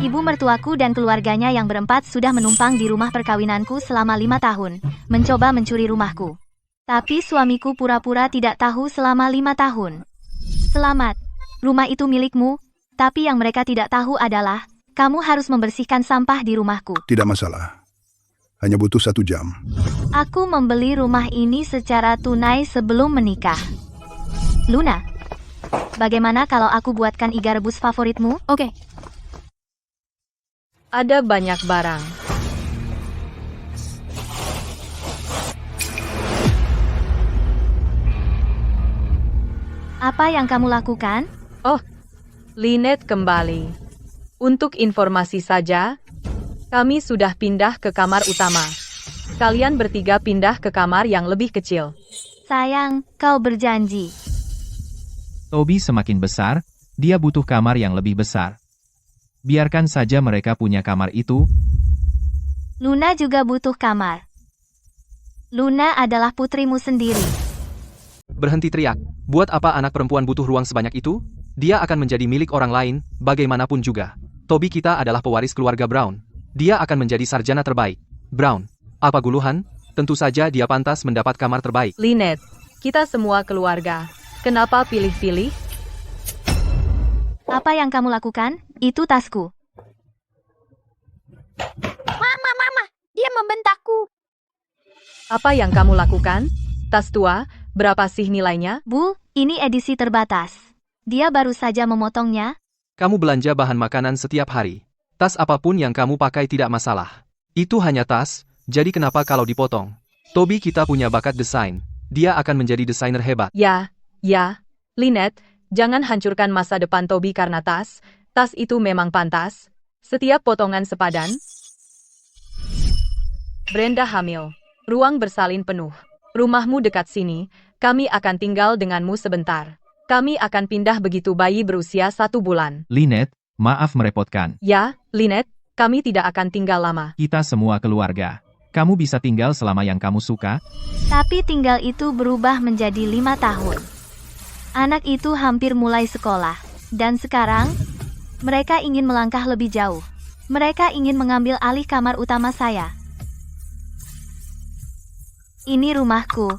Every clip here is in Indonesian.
Ibu mertuaku dan keluarganya yang berempat sudah menumpang di rumah perkawinanku selama 5 tahun, mencoba mencuri rumahku. Tapi suamiku pura-pura tidak tahu selama 5 tahun. Selamat, rumah itu milikmu, tapi yang mereka tidak tahu adalah, kamu harus membersihkan sampah di rumahku. Tidak masalah. Hanya butuh 1 jam. Aku membeli rumah ini secara tunai sebelum menikah. Luna, bagaimana kalau aku buatkan iga rebus favoritmu? Oke. Ada banyak barang. Apa yang kamu lakukan? Oh, Lynette kembali. Untuk informasi saja, kami sudah pindah ke kamar utama. Kalian bertiga pindah ke kamar yang lebih kecil. Sayang, kau berjanji. Toby semakin besar, dia butuh kamar yang lebih besar. Biarkan saja mereka punya kamar itu. Luna juga butuh kamar. Luna adalah putrimu sendiri. Berhenti teriak. Buat apa anak perempuan butuh ruang sebanyak itu? Dia akan menjadi milik orang lain, bagaimanapun juga. Toby kita adalah pewaris keluarga Brown. Dia akan menjadi sarjana terbaik. Brown, apa guluhan? Tentu saja dia pantas mendapat kamar terbaik. Lynette, kita semua keluarga. Kenapa pilih-pilih? Apa yang kamu lakukan? Itu tasku. Mama, dia membentakku. Apa yang kamu lakukan? Tas tua, berapa sih nilainya? Bu, ini edisi terbatas. Dia baru saja memotongnya. Kamu belanja bahan makanan setiap hari. Tas apapun yang kamu pakai tidak masalah. Itu hanya tas, jadi kenapa kalau dipotong? Toby kita punya bakat desain. Dia akan menjadi desainer hebat. Ya. Lynette, jangan hancurkan masa depan Toby karena tas. Tas itu memang pantas. Setiap potongan sepadan. Brenda hamil. Ruang bersalin penuh. Rumahmu dekat sini. Kami akan tinggal denganmu sebentar. Kami akan pindah begitu bayi berusia 1 bulan. Lynette, maaf merepotkan. Ya, Lynette, kami tidak akan tinggal lama. Kita semua keluarga. Kamu bisa tinggal selama yang kamu suka. Tapi tinggal itu berubah menjadi 5 tahun. Anak itu hampir mulai sekolah. Dan sekarang, mereka ingin melangkah lebih jauh. Mereka ingin mengambil alih kamar utama saya. Ini rumahku.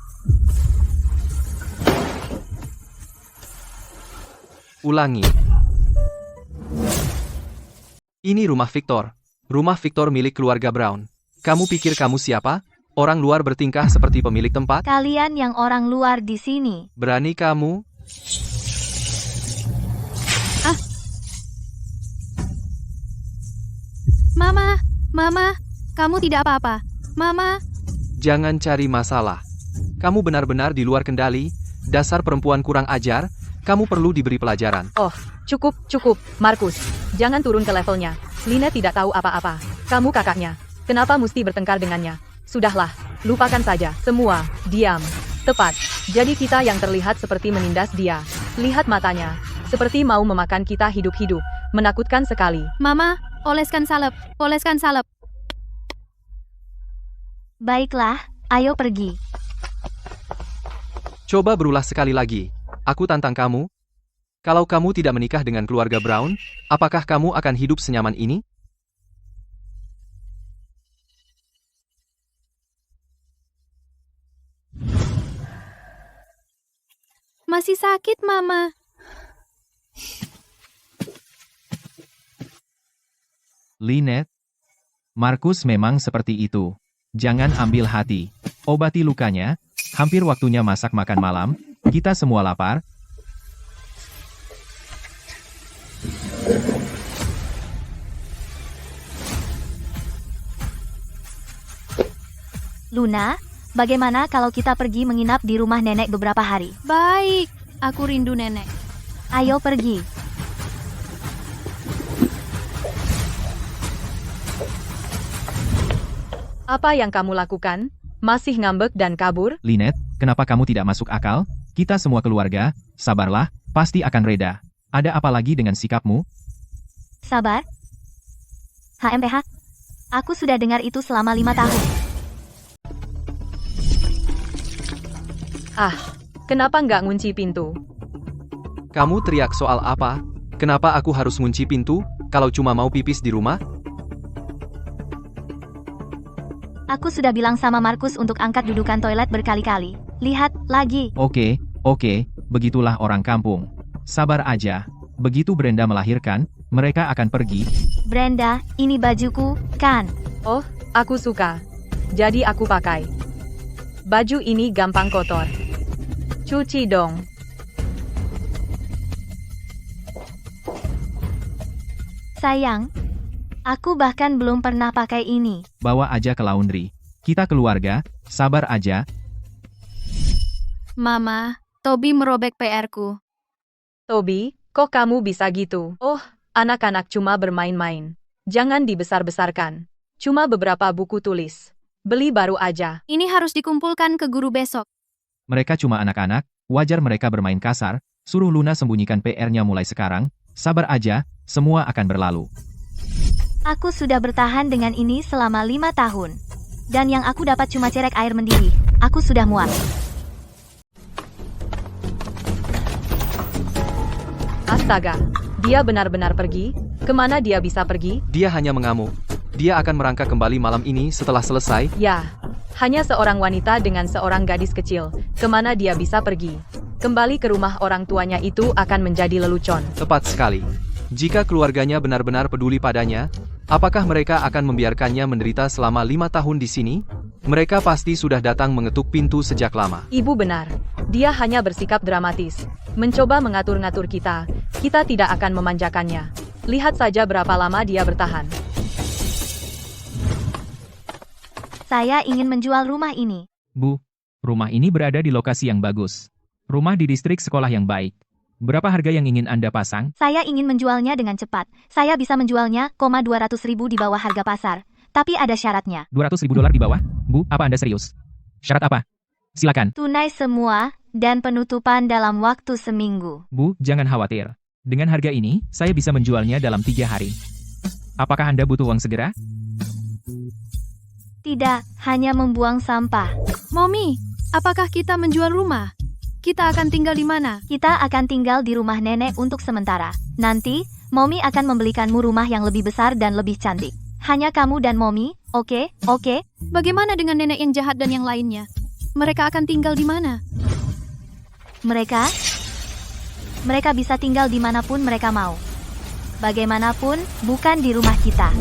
Ulangi. Ini rumah Victor. Rumah Victor milik keluarga Brown. Kamu pikir kamu siapa? Orang luar bertingkah seperti pemilik tempat? Kalian yang orang luar di sini. Berani kamu? Mama, kamu tidak apa-apa. Mama. Jangan cari masalah. Kamu benar-benar di luar kendali. Dasar perempuan kurang ajar. Kamu perlu diberi pelajaran. Oh, cukup, Markus. Jangan turun ke levelnya. Lynette tidak tahu apa-apa. Kamu kakaknya. Kenapa mesti bertengkar dengannya? Sudahlah, lupakan saja. Semua, diam. Tepat. Jadi kita yang terlihat seperti menindas dia. Lihat matanya. Seperti mau memakan kita hidup-hidup. Menakutkan sekali. Mama, oleskan salep. Baiklah, ayo pergi. Coba berulah sekali lagi. Aku tantang kamu. Kalau kamu tidak menikah dengan keluarga Brown, apakah kamu akan hidup senyaman ini? Masih sakit, Mama. Lynette, Markus memang seperti itu. Jangan ambil hati. Obati lukanya. Hampir waktunya masak makan malam. Kita semua lapar. Luna, bagaimana kalau kita pergi menginap di rumah nenek beberapa hari? Baik, aku rindu nenek. Ayo pergi. Apa yang kamu lakukan? Masih ngambek dan kabur? Lynette, kenapa kamu tidak masuk akal? Kita semua keluarga, sabarlah, pasti akan reda. Ada apa lagi dengan sikapmu? Sabar. HMPH. Aku sudah dengar itu selama 5 tahun. Kenapa nggak ngunci pintu? Kamu teriak soal apa? Kenapa aku harus ngunci pintu? kalau cuma mau pipis di rumah? Aku sudah bilang sama Markus untuk angkat dudukan toilet berkali-kali. Lihat, lagi. Oke, begitulah orang kampung. Sabar aja. Begitu Brenda melahirkan, mereka akan pergi. Brenda, ini bajuku, kan? Oh, aku suka. Jadi aku pakai. Baju ini gampang kotor. Cuci dong. Sayang, aku bahkan belum pernah pakai ini. Bawa aja ke laundry. Kita keluarga, sabar aja. Mama, Toby merobek PR-ku. Toby, kok kamu bisa gitu? Oh, anak-anak cuma bermain-main. Jangan dibesar-besarkan. Cuma beberapa buku tulis. Beli baru aja. Ini harus dikumpulkan ke guru besok. Mereka cuma anak-anak, wajar mereka bermain kasar. Suruh Luna sembunyikan PR-nya mulai sekarang. Sabar aja, semua akan berlalu. Aku sudah bertahan dengan ini selama 5 tahun. Dan yang aku dapat cuma cerek air mendidih. Aku sudah muak. Astaga, dia benar-benar pergi? Kemana dia bisa pergi? Dia hanya mengamuk. Dia akan merangkak kembali malam ini setelah selesai. Ya, hanya seorang wanita dengan seorang gadis kecil. Kemana dia bisa pergi? Kembali ke rumah orang tuanya itu akan menjadi lelucon. Tepat sekali. Jika keluarganya benar-benar peduli padanya, apakah mereka akan membiarkannya menderita selama 5 tahun di sini? Mereka pasti sudah datang mengetuk pintu sejak lama. Ibu benar. Dia hanya bersikap dramatis. Mencoba mengatur-ngatur kita. Kita tidak akan memanjakannya. Lihat saja berapa lama dia bertahan. Saya ingin menjual rumah ini. Bu, rumah ini berada di lokasi yang bagus. Rumah di distrik sekolah yang baik. Berapa harga yang ingin Anda pasang? Saya ingin menjualnya dengan cepat. Saya bisa menjualnya, 200.000 di bawah harga pasar. Tapi ada syaratnya. $200.000 di bawah? Bu, apa Anda serius? Syarat apa? Silakan. Tunai semua, dan penutupan dalam waktu seminggu. Bu, jangan khawatir. Dengan harga ini, saya bisa menjualnya dalam 3 hari. Apakah Anda butuh uang segera? Tidak, hanya membuang sampah. Mommy, apakah kita menjual rumah? Kita akan tinggal di mana? Kita akan tinggal di rumah nenek untuk sementara. Nanti, Mommy akan membelikanmu rumah yang lebih besar dan lebih cantik. Hanya kamu dan Mommy, oke? Oke? Bagaimana dengan nenek yang jahat dan yang lainnya? Mereka akan tinggal di mana? Mereka bisa tinggal dimanapun mereka mau. Bagaimanapun, bukan di rumah kita.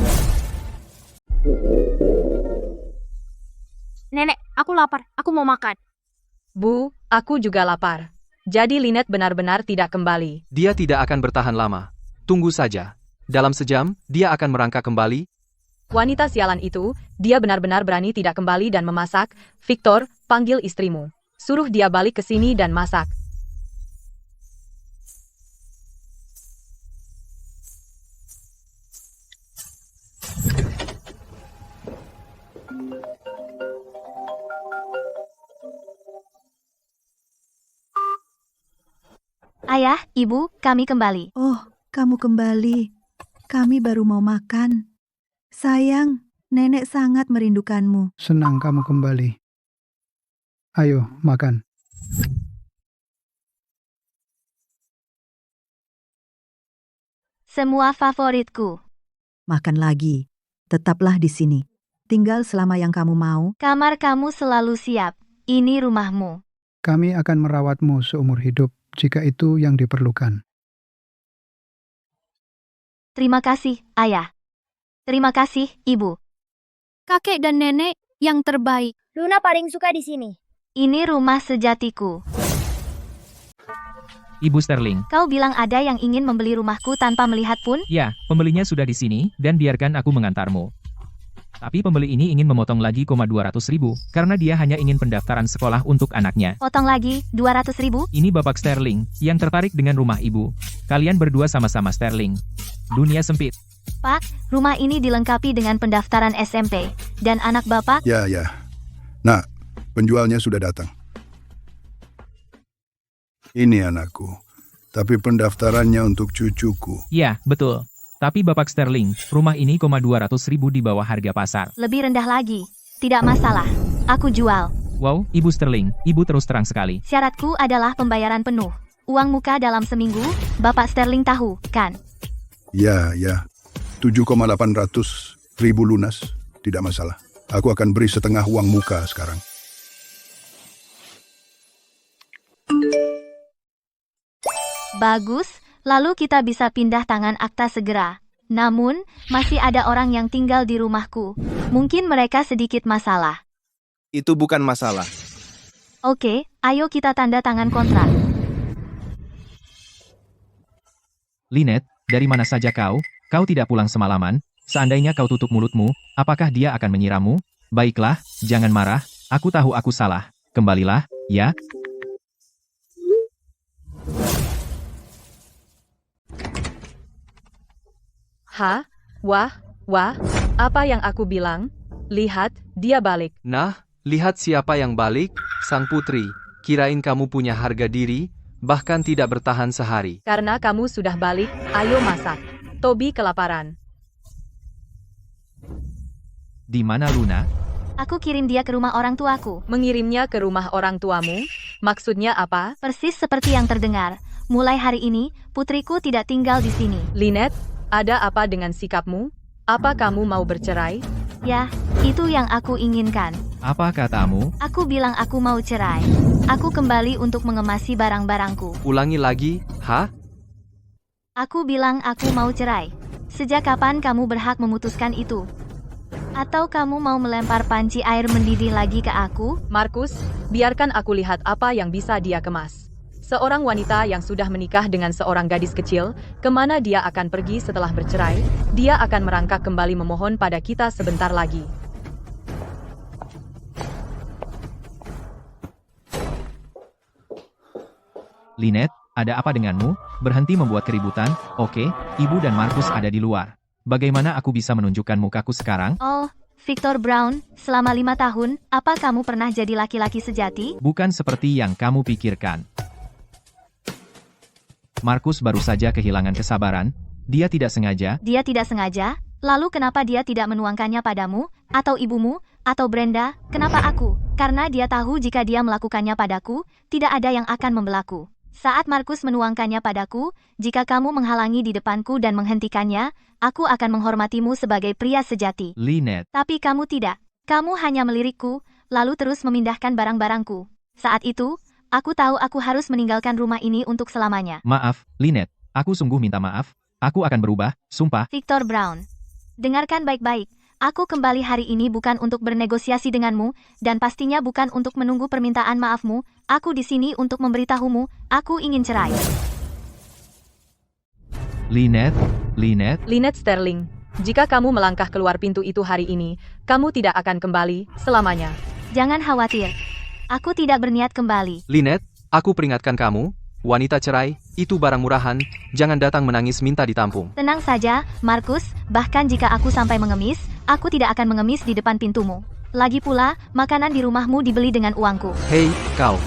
Nenek, aku lapar. Aku mau makan. Bu, aku juga lapar. Jadi Lynette benar-benar tidak kembali. Dia tidak akan bertahan lama. Tunggu saja. Dalam sejam, dia akan merangkak kembali. Wanita sialan itu, dia benar-benar berani tidak kembali dan memasak. Victor, panggil istrimu. Suruh dia balik ke sini dan masak. Ayah, Ibu, kami kembali. Oh, kamu kembali. Kami baru mau makan. Sayang, nenek sangat merindukanmu. Senang kamu kembali. Ayo, makan. Semua favoritku. Makan lagi. Tetaplah di sini. Tinggal selama yang kamu mau. Kamar kamu selalu siap. Ini rumahmu. Kami akan merawatmu seumur hidup jika itu yang diperlukan. Terima kasih, Ayah. Terima kasih, Ibu. Kakek dan nenek yang terbaik. Luna paling suka di sini. Ini rumah sejatiku. Ibu Sterling. Kau bilang ada yang ingin membeli rumahku tanpa melihat pun? Ya, pembelinya sudah di sini, dan biarkan aku mengantarmu. Tapi pembeli ini ingin memotong lagi 200.000, karena dia hanya ingin pendaftaran sekolah untuk anaknya. Potong lagi, 200.000? Ini Bapak Sterling, yang tertarik dengan rumah ibu. Kalian berdua sama-sama Sterling. Dunia sempit. Pak, rumah ini dilengkapi dengan pendaftaran SMP. Dan anak Bapak? Ya. Nah, penjualnya sudah datang. Ini anakku, tapi pendaftarannya untuk cucuku. Ya, betul. Tapi Bapak Sterling, rumah ini 200.000 di bawah harga pasar. Lebih rendah lagi. Tidak masalah. Aku jual. Wow, Ibu Sterling, Ibu terus terang sekali. Syaratku adalah pembayaran penuh. Uang muka dalam seminggu, Bapak Sterling tahu, kan? Ya. 7,800.000 lunas, tidak masalah. Aku akan beri setengah uang muka sekarang. Bagus, lalu kita bisa pindah tangan akta segera. Namun, masih ada orang yang tinggal di rumahku. Mungkin mereka sedikit masalah. Itu bukan masalah. Oke, ayo kita tanda tangan kontrak. Lynette, dari mana saja kau? Kau tidak pulang semalaman? Seandainya kau tutup mulutmu, apakah dia akan menyiramu? Baiklah, jangan marah. Aku tahu aku salah. Kembalilah, ya? Hah? Wah, apa yang aku bilang? Lihat, dia balik. Nah, lihat siapa yang balik, sang putri. Kirain kamu punya harga diri, bahkan tidak bertahan sehari. Karena kamu sudah balik, ayo masak. Toby kelaparan. Di mana Luna? Aku kirim dia ke rumah orang tuaku. Mengirimnya ke rumah orang tuamu? Maksudnya apa? Persis seperti yang terdengar. Mulai hari ini, putriku tidak tinggal di sini. Lynette, ada apa dengan sikapmu? Apa kamu mau bercerai? Ya, itu yang aku inginkan. Apa katamu? Aku bilang aku mau cerai. Aku kembali untuk mengemasi barang-barangku. Ulangi lagi, hah? Aku bilang aku mau cerai. Sejak kapan kamu berhak memutuskan itu? Atau kamu mau melempar panci air mendidih lagi ke aku? Markus, biarkan aku lihat apa yang bisa dia kemas. Seorang wanita yang sudah menikah dengan seorang gadis kecil, kemana dia akan pergi setelah bercerai? Dia akan merangkak kembali memohon pada kita sebentar lagi. Lynette, ada apa denganmu? Berhenti membuat keributan. Oke, Ibu dan Markus ada di luar. Bagaimana aku bisa menunjukkan mukaku sekarang? Oh, Victor Brown, selama 5 tahun, apa kamu pernah jadi laki-laki sejati? Bukan seperti yang kamu pikirkan. Markus baru saja kehilangan kesabaran. Dia tidak sengaja. Dia tidak sengaja? Lalu kenapa dia tidak menuangkannya padamu? Atau ibumu? Atau Brenda? Kenapa aku? Karena dia tahu jika dia melakukannya padaku, tidak ada yang akan membelaku. Saat Markus menuangkannya padaku, jika kamu menghalangi di depanku dan menghentikannya, aku akan menghormatimu sebagai pria sejati. Lynette. Tapi kamu tidak. Kamu hanya melirikku, lalu terus memindahkan barang-barangku. Saat itu, aku tahu aku harus meninggalkan rumah ini untuk selamanya. Maaf, Lynette. Aku sungguh minta maaf. Aku akan berubah, sumpah. Victor Brown. Dengarkan baik-baik. Aku kembali hari ini bukan untuk bernegosiasi denganmu, dan pastinya bukan untuk menunggu permintaan maafmu. Aku di sini untuk memberitahumu, aku ingin cerai. Lynette. Lynette Sterling, jika kamu melangkah keluar pintu itu hari ini, kamu tidak akan kembali selamanya. Jangan khawatir. Aku tidak berniat kembali. Lynette, aku peringatkan kamu, wanita cerai, itu barang murahan, jangan datang menangis minta ditampung. Tenang saja, Markus, bahkan jika aku sampai mengemis, aku tidak akan mengemis di depan pintumu. Lagi pula, makanan di rumahmu dibeli dengan uangku. Hei, kau.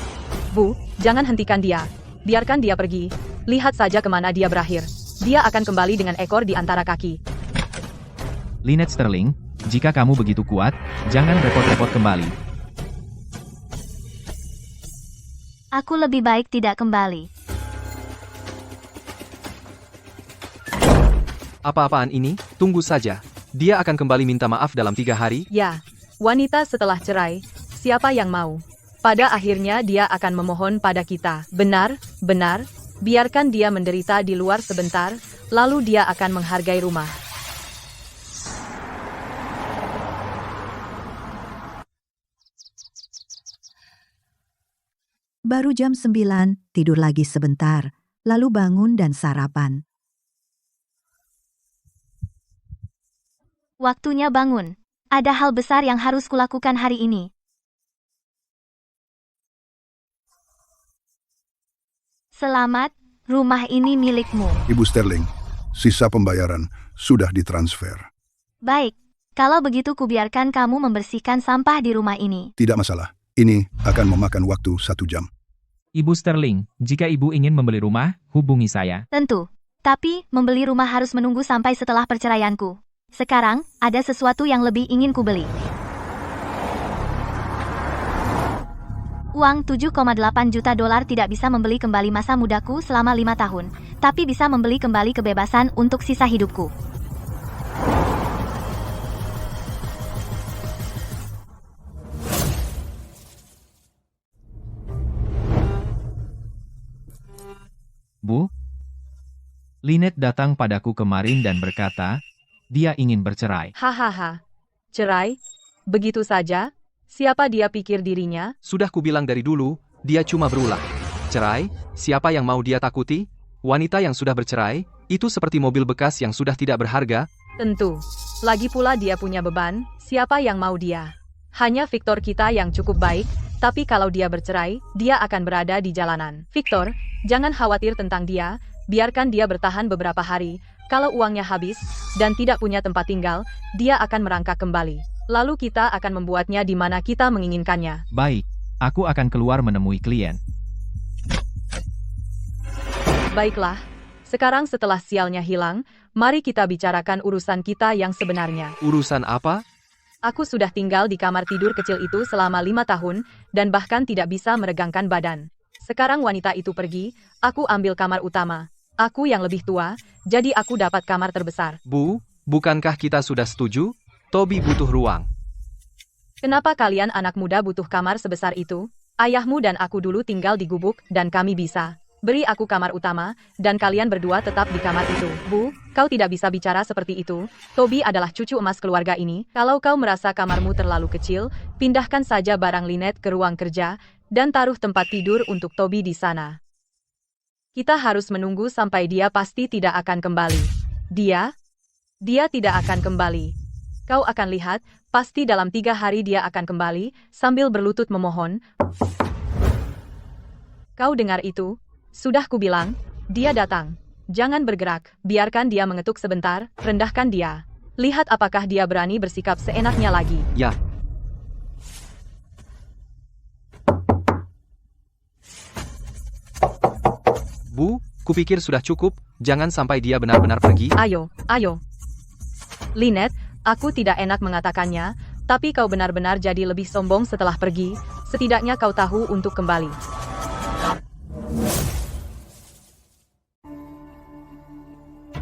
Bu, jangan hentikan dia. Biarkan dia pergi. Lihat saja kemana dia berakhir. Dia akan kembali dengan ekor di antara kaki. Lynette Sterling, jika kamu begitu kuat, jangan repot-repot kembali. Aku lebih baik tidak kembali. Apa-apaan ini? Tunggu saja. Dia akan kembali minta maaf dalam 3 hari? Ya, wanita setelah cerai, siapa yang mau? Pada akhirnya dia akan memohon pada kita. Benar, biarkan dia menderita di luar sebentar, lalu dia akan menghargai rumah. Baru jam 9, tidur lagi sebentar, lalu bangun dan sarapan. Waktunya bangun. Ada hal besar yang harus kulakukan hari ini. Selamat, rumah ini milikmu. Ibu Sterling, sisa pembayaran sudah ditransfer. Baik, kalau begitu kubiarkan kamu membersihkan sampah di rumah ini. Tidak masalah, ini akan memakan waktu 1 jam. Ibu Sterling, jika ibu ingin membeli rumah, hubungi saya. Tentu. Tapi, membeli rumah harus menunggu sampai setelah perceraianku. Sekarang, ada sesuatu yang lebih ingin kubeli. Uang 7,8 juta dolar tidak bisa membeli kembali masa mudaku selama 5 tahun, tapi bisa membeli kembali kebebasan untuk sisa hidupku. Lynette datang padaku kemarin dan berkata, dia ingin bercerai. Hahaha. Cerai? Begitu saja? Siapa dia pikir dirinya? Sudah kubilang dari dulu, dia cuma berulah. Cerai? Siapa yang mau dia takuti? Wanita yang sudah bercerai, itu seperti mobil bekas yang sudah tidak berharga. Tentu. Lagi pula dia punya beban, siapa yang mau dia? Hanya Victor kita yang cukup baik, tapi kalau dia bercerai, dia akan berada di jalanan. Victor, jangan khawatir tentang dia, biarkan dia bertahan beberapa hari. Kalau uangnya habis, dan tidak punya tempat tinggal, dia akan merangkak kembali. Lalu kita akan membuatnya di mana kita menginginkannya. Baik, aku akan keluar menemui klien. Baiklah, sekarang setelah sialnya hilang, mari kita bicarakan urusan kita yang sebenarnya. Urusan apa? Aku sudah tinggal di kamar tidur kecil itu selama 5 tahun, dan bahkan tidak bisa meregangkan badan. Sekarang wanita itu pergi, aku ambil kamar utama. Aku yang lebih tua, jadi aku dapat kamar terbesar. Bu, bukankah kita sudah setuju? Toby butuh ruang. Kenapa kalian anak muda butuh kamar sebesar itu? Ayahmu dan aku dulu tinggal di gubuk, dan kami bisa. Beri aku kamar utama, dan kalian berdua tetap di kamar itu. Bu, kau tidak bisa bicara seperti itu. Toby adalah cucu emas keluarga ini. Kalau kau merasa kamarmu terlalu kecil, pindahkan saja barang Lynette ke ruang kerja, dan taruh tempat tidur untuk Toby di sana. Kita harus menunggu sampai dia pasti tidak akan kembali. Dia tidak akan kembali. Kau akan lihat, pasti dalam 3 hari dia akan kembali, sambil berlutut memohon. Kau dengar itu? Sudah kubilang, dia datang. Jangan bergerak, biarkan dia mengetuk sebentar, rendahkan dia. Lihat apakah dia berani bersikap seenaknya lagi. Ya. Bu, kupikir sudah cukup, jangan sampai dia benar-benar pergi. Ayo. Lynette, aku tidak enak mengatakannya, tapi kau benar-benar jadi lebih sombong setelah pergi, setidaknya kau tahu untuk kembali.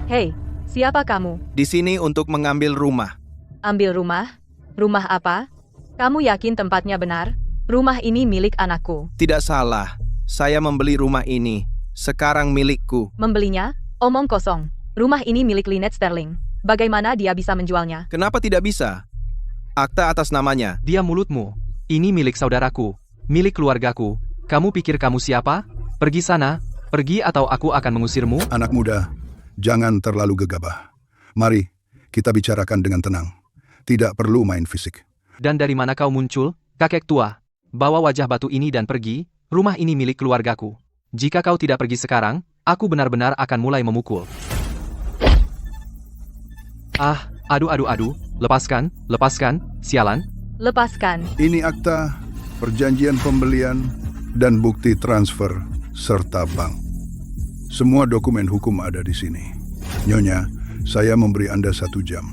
Hei, siapa kamu? Di sini untuk mengambil rumah. Ambil rumah? Rumah apa? Kamu yakin tempatnya benar? Rumah ini milik anakku. Tidak salah. Saya membeli rumah ini. Sekarang milikku. Membelinya? Omong kosong. Rumah ini milik Lynette Sterling. Bagaimana dia bisa menjualnya? Kenapa tidak bisa? Akta atas namanya. Diam mulutmu. Ini milik saudaraku. Milik keluargaku. Kamu pikir kamu siapa? Pergi sana. Pergi atau aku akan mengusirmu. Anak muda, jangan terlalu gegabah. Mari, kita bicarakan dengan tenang. Tidak perlu main fisik. Dan dari mana kau muncul, kakek tua? Bawa wajah batu ini dan pergi. Rumah ini milik keluargaku. Jika kau tidak pergi sekarang, aku benar-benar akan mulai memukul. Aduh. Lepaskan, sialan. Lepaskan. Ini akta, perjanjian pembelian, dan bukti transfer, serta bank. Semua dokumen hukum ada di sini. Nyonya, saya memberi Anda 1 jam.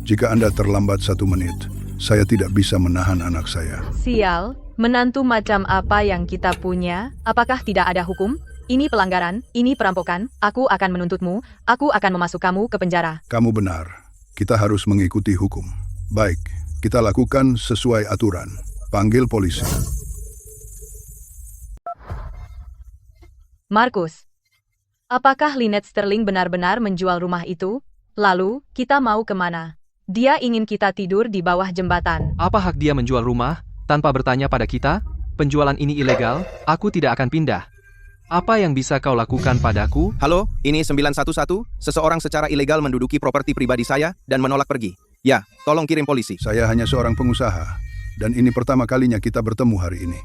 Jika Anda terlambat 1 menit, saya tidak bisa menahan anak saya. Sial, menantu macam apa yang kita punya? Apakah tidak ada hukum? Ini pelanggaran, ini perampokan, aku akan menuntutmu, aku akan memasuk kamu ke penjara. Kamu benar, kita harus mengikuti hukum. Baik, kita lakukan sesuai aturan. Panggil polisi. Markus, apakah Lynette Sterling benar-benar menjual rumah itu? Lalu, kita mau kemana? Dia ingin kita tidur di bawah jembatan. Apa hak dia menjual rumah, tanpa bertanya pada kita? Penjualan ini ilegal, aku tidak akan pindah. Apa yang bisa kau lakukan padaku? Halo, ini 911. Seseorang secara ilegal menduduki properti pribadi saya dan menolak pergi. Ya, tolong kirim polisi. Saya hanya seorang pengusaha, dan ini pertama kalinya kita bertemu hari ini.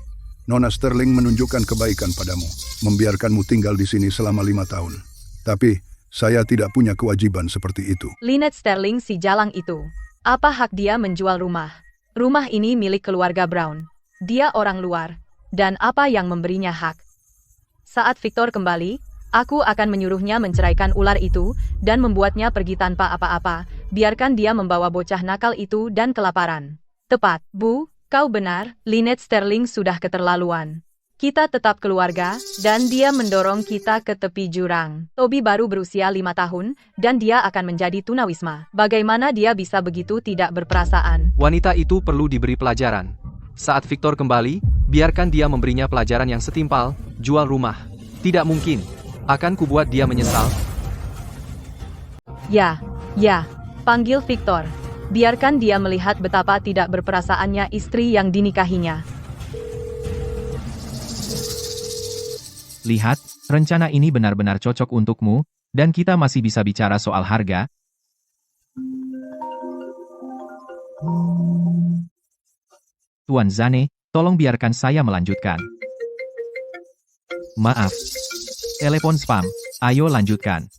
Nona Sterling menunjukkan kebaikan padamu, membiarkanmu tinggal di sini selama 5 tahun. Tapi, saya tidak punya kewajiban seperti itu. Lynette Sterling si jalang itu. Apa hak dia menjual rumah? Rumah ini milik keluarga Brown. Dia orang luar. Dan apa yang memberinya hak? Saat Victor kembali, aku akan menyuruhnya menceraikan ular itu, dan membuatnya pergi tanpa apa-apa. Biarkan dia membawa bocah nakal itu dan kelaparan. Tepat, Bu, kau benar, Lynette Sterling sudah keterlaluan. Kita tetap keluarga, dan dia mendorong kita ke tepi jurang. Toby baru berusia 5 tahun, dan dia akan menjadi tunawisma. Bagaimana dia bisa begitu tidak berperasaan? Wanita itu perlu diberi pelajaran. Saat Victor kembali, biarkan dia memberinya pelajaran yang setimpal, jual rumah. Tidak mungkin. Akan kubuat dia menyesal. Ya, panggil Victor. Biarkan dia melihat betapa tidak berperasaannya istri yang dinikahinya. Lihat, rencana ini benar-benar cocok untukmu, dan kita masih bisa bicara soal harga. Tuan Zane, tolong biarkan saya melanjutkan. Maaf. Telepon spam. Ayo lanjutkan.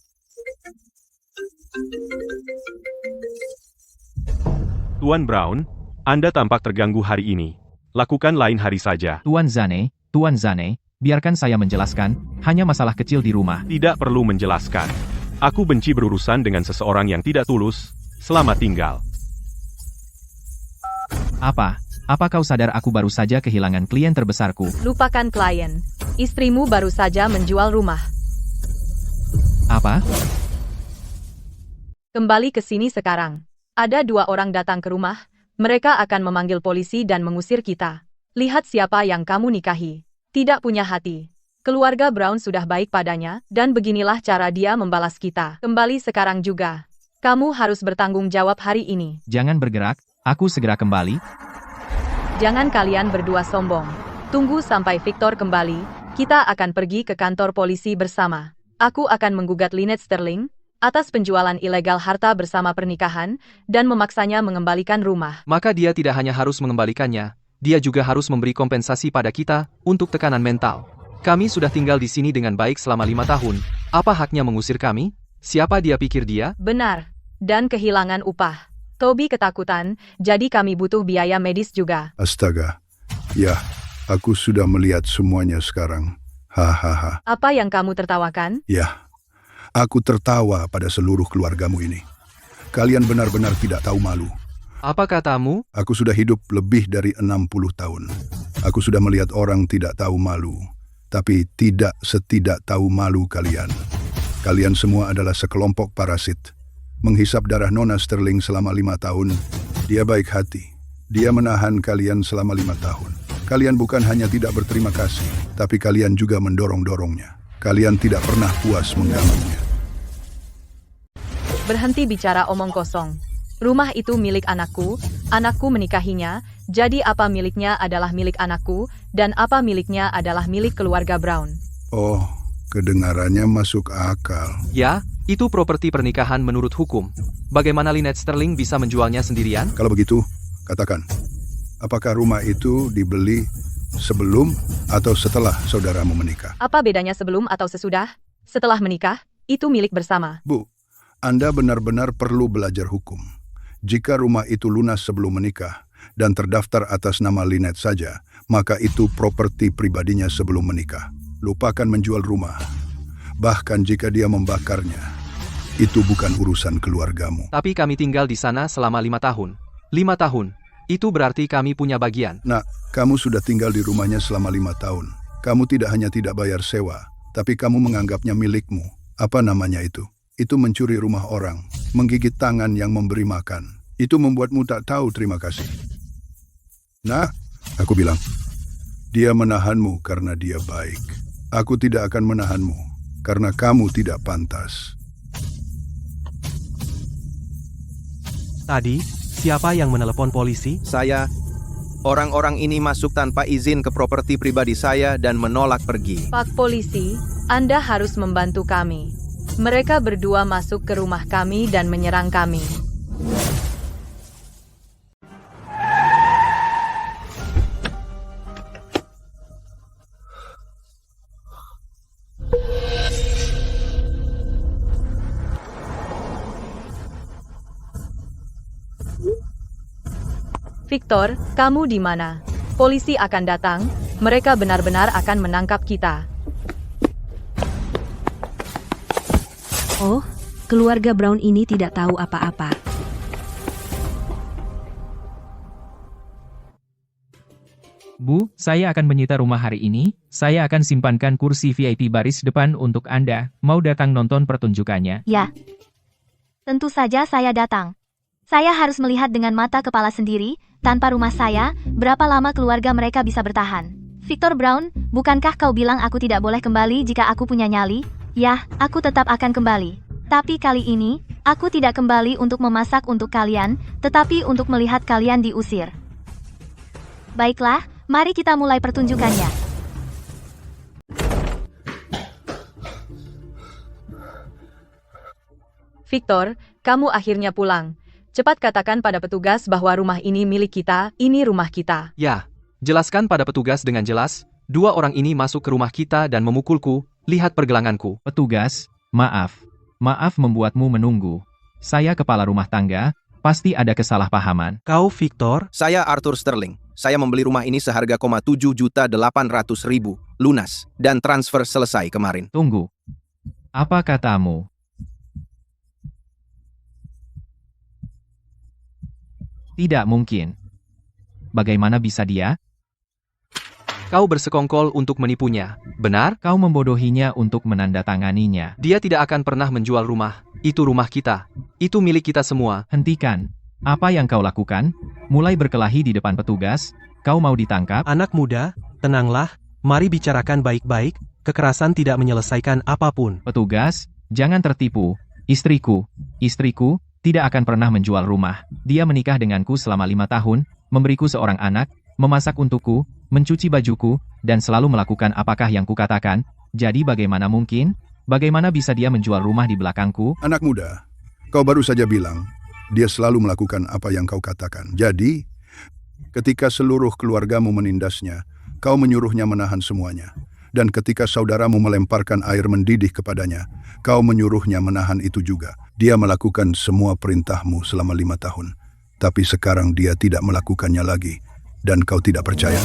Tuan Brown, Anda tampak terganggu hari ini. Lakukan lain hari saja. Tuan Zane, biarkan saya menjelaskan, hanya masalah kecil di rumah. Tidak perlu menjelaskan. Aku benci berurusan dengan seseorang yang tidak tulus. Selamat tinggal. Apa kau sadar aku baru saja kehilangan klien terbesarku? Lupakan klien. Istrimu baru saja menjual rumah. Apa? Kembali ke sini sekarang. Ada 2 orang datang ke rumah. Mereka akan memanggil polisi dan mengusir kita. Lihat siapa yang kamu nikahi. Tidak punya hati. Keluarga Brown sudah baik padanya, dan beginilah cara dia membalas kita. Kembali sekarang juga. Kamu harus bertanggung jawab hari ini. Jangan bergerak, aku segera kembali. Jangan kalian berdua sombong. Tunggu sampai Victor kembali, kita akan pergi ke kantor polisi bersama. Aku akan menggugat Lynette Sterling atas penjualan ilegal harta bersama pernikahan dan memaksanya mengembalikan rumah. Maka dia tidak hanya harus mengembalikannya, dia juga harus memberi kompensasi pada kita untuk tekanan mental. Kami sudah tinggal di sini dengan baik selama 5 tahun. Apa haknya mengusir kami? Siapa dia pikir dia? Benar. Dan kehilangan upah. Toby ketakutan, jadi kami butuh biaya medis juga. Astaga. Ya, aku sudah melihat semuanya sekarang. Hahaha. Apa yang kamu tertawakan? Ya, aku tertawa pada seluruh keluargamu ini. Kalian benar-benar tidak tahu malu. Apa katamu? Aku sudah hidup lebih dari 60 tahun. Aku sudah melihat orang tidak tahu malu. Tapi tidak setidak tahu malu kalian. Kalian semua adalah sekelompok parasit. Menghisap darah Nona Sterling selama 5 tahun. Dia baik hati. Dia menahan kalian selama 5 tahun. Kalian bukan hanya tidak berterima kasih, tapi kalian juga mendorong-dorongnya. Kalian tidak pernah puas mengganggunya. Berhenti bicara omong kosong. Rumah itu milik anakku menikahinya, jadi apa miliknya adalah milik anakku, dan apa miliknya adalah milik keluarga Brown. Oh, kedengarannya masuk akal. Ya, itu properti pernikahan menurut hukum. Bagaimana Lynette Sterling bisa menjualnya sendirian? Kalau begitu, katakan, apakah rumah itu dibeli sebelum atau setelah saudaramu menikah? Apa bedanya sebelum atau sesudah? Setelah menikah, itu milik bersama. Bu, Anda benar-benar perlu belajar hukum. Jika rumah itu lunas sebelum menikah dan terdaftar atas nama Lynette saja, maka itu properti pribadinya sebelum menikah. Lupakan menjual rumah. Bahkan jika dia membakarnya, itu bukan urusan keluargamu. Tapi kami tinggal di sana selama 5 tahun. 5 tahun. Itu berarti kami punya bagian. Nah, kamu sudah tinggal di rumahnya selama 5 tahun. Kamu tidak hanya tidak bayar sewa, tapi kamu menganggapnya milikmu. Apa namanya itu? Itu mencuri rumah orang, menggigit tangan yang memberi makan. Itu membuatmu tak tahu terima kasih. Nah, aku bilang, dia menahanmu karena dia baik. Aku tidak akan menahanmu, karena kamu tidak pantas. Tadi, siapa yang menelepon polisi? Saya. Orang-orang ini masuk tanpa izin ke properti pribadi saya dan menolak pergi. Pak polisi, Anda harus membantu kami. Mereka berdua masuk ke rumah kami dan menyerang kami. Victor, kamu di mana? Polisi akan datang, mereka benar-benar akan menangkap kita. Oh, keluarga Brown ini tidak tahu apa-apa. Bu, saya akan menyita rumah hari ini. Saya akan simpankan kursi VIP baris depan untuk Anda. Mau datang nonton pertunjukannya? Ya. Tentu saja saya datang. Saya harus melihat dengan mata kepala sendiri, tanpa rumah saya, berapa lama keluarga mereka bisa bertahan. Victor Brown, bukankah kau bilang aku tidak boleh kembali jika aku punya nyali? Ya, aku tetap akan kembali. Tapi kali ini, Aku tidak kembali untuk memasak untuk kalian, tetapi untuk melihat kalian diusir. Baiklah, mari kita mulai pertunjukannya. Victor, kamu akhirnya pulang. Cepat katakan pada petugas bahwa rumah ini milik kita, ini rumah kita. Ya, jelaskan pada petugas dengan jelas, 2 orang ini masuk ke rumah kita dan memukulku, lihat pergelanganku. Petugas, maaf. Maaf membuatmu menunggu. Saya kepala rumah tangga, pasti ada kesalahpahaman. Kau Victor? Saya Arthur Sterling. Saya membeli rumah ini seharga 7.800.000 lunas, dan transfer selesai kemarin. Tunggu. Apa katamu? Tidak mungkin. Bagaimana bisa dia? Kau bersekongkol untuk menipunya, benar? Kau membodohinya untuk menandatanganinya. Dia tidak akan pernah menjual rumah. Itu rumah kita. Itu milik kita semua. Hentikan. Apa yang kau lakukan? Mulai berkelahi di depan petugas? Kau mau ditangkap? Anak muda, tenanglah. Mari bicarakan baik-baik. Kekerasan tidak menyelesaikan apapun. Petugas, jangan tertipu. Istriku tidak akan pernah menjual rumah. Dia menikah denganku selama 5 tahun, memberiku seorang anak, memasak untukku, mencuci bajuku, dan selalu melakukan apakah yang kukatakan. Jadi bagaimana mungkin? Bagaimana bisa dia menjual rumah di belakangku? Anak muda, kau baru saja bilang, dia selalu melakukan apa yang kau katakan. Jadi, ketika seluruh keluargamu menindasnya, kau menyuruhnya menahan semuanya. Dan ketika saudaramu melemparkan air mendidih kepadanya, kau menyuruhnya menahan itu juga. Dia melakukan semua perintahmu selama 5 tahun. Tapi sekarang dia tidak melakukannya lagi. Dan kau tidak percaya.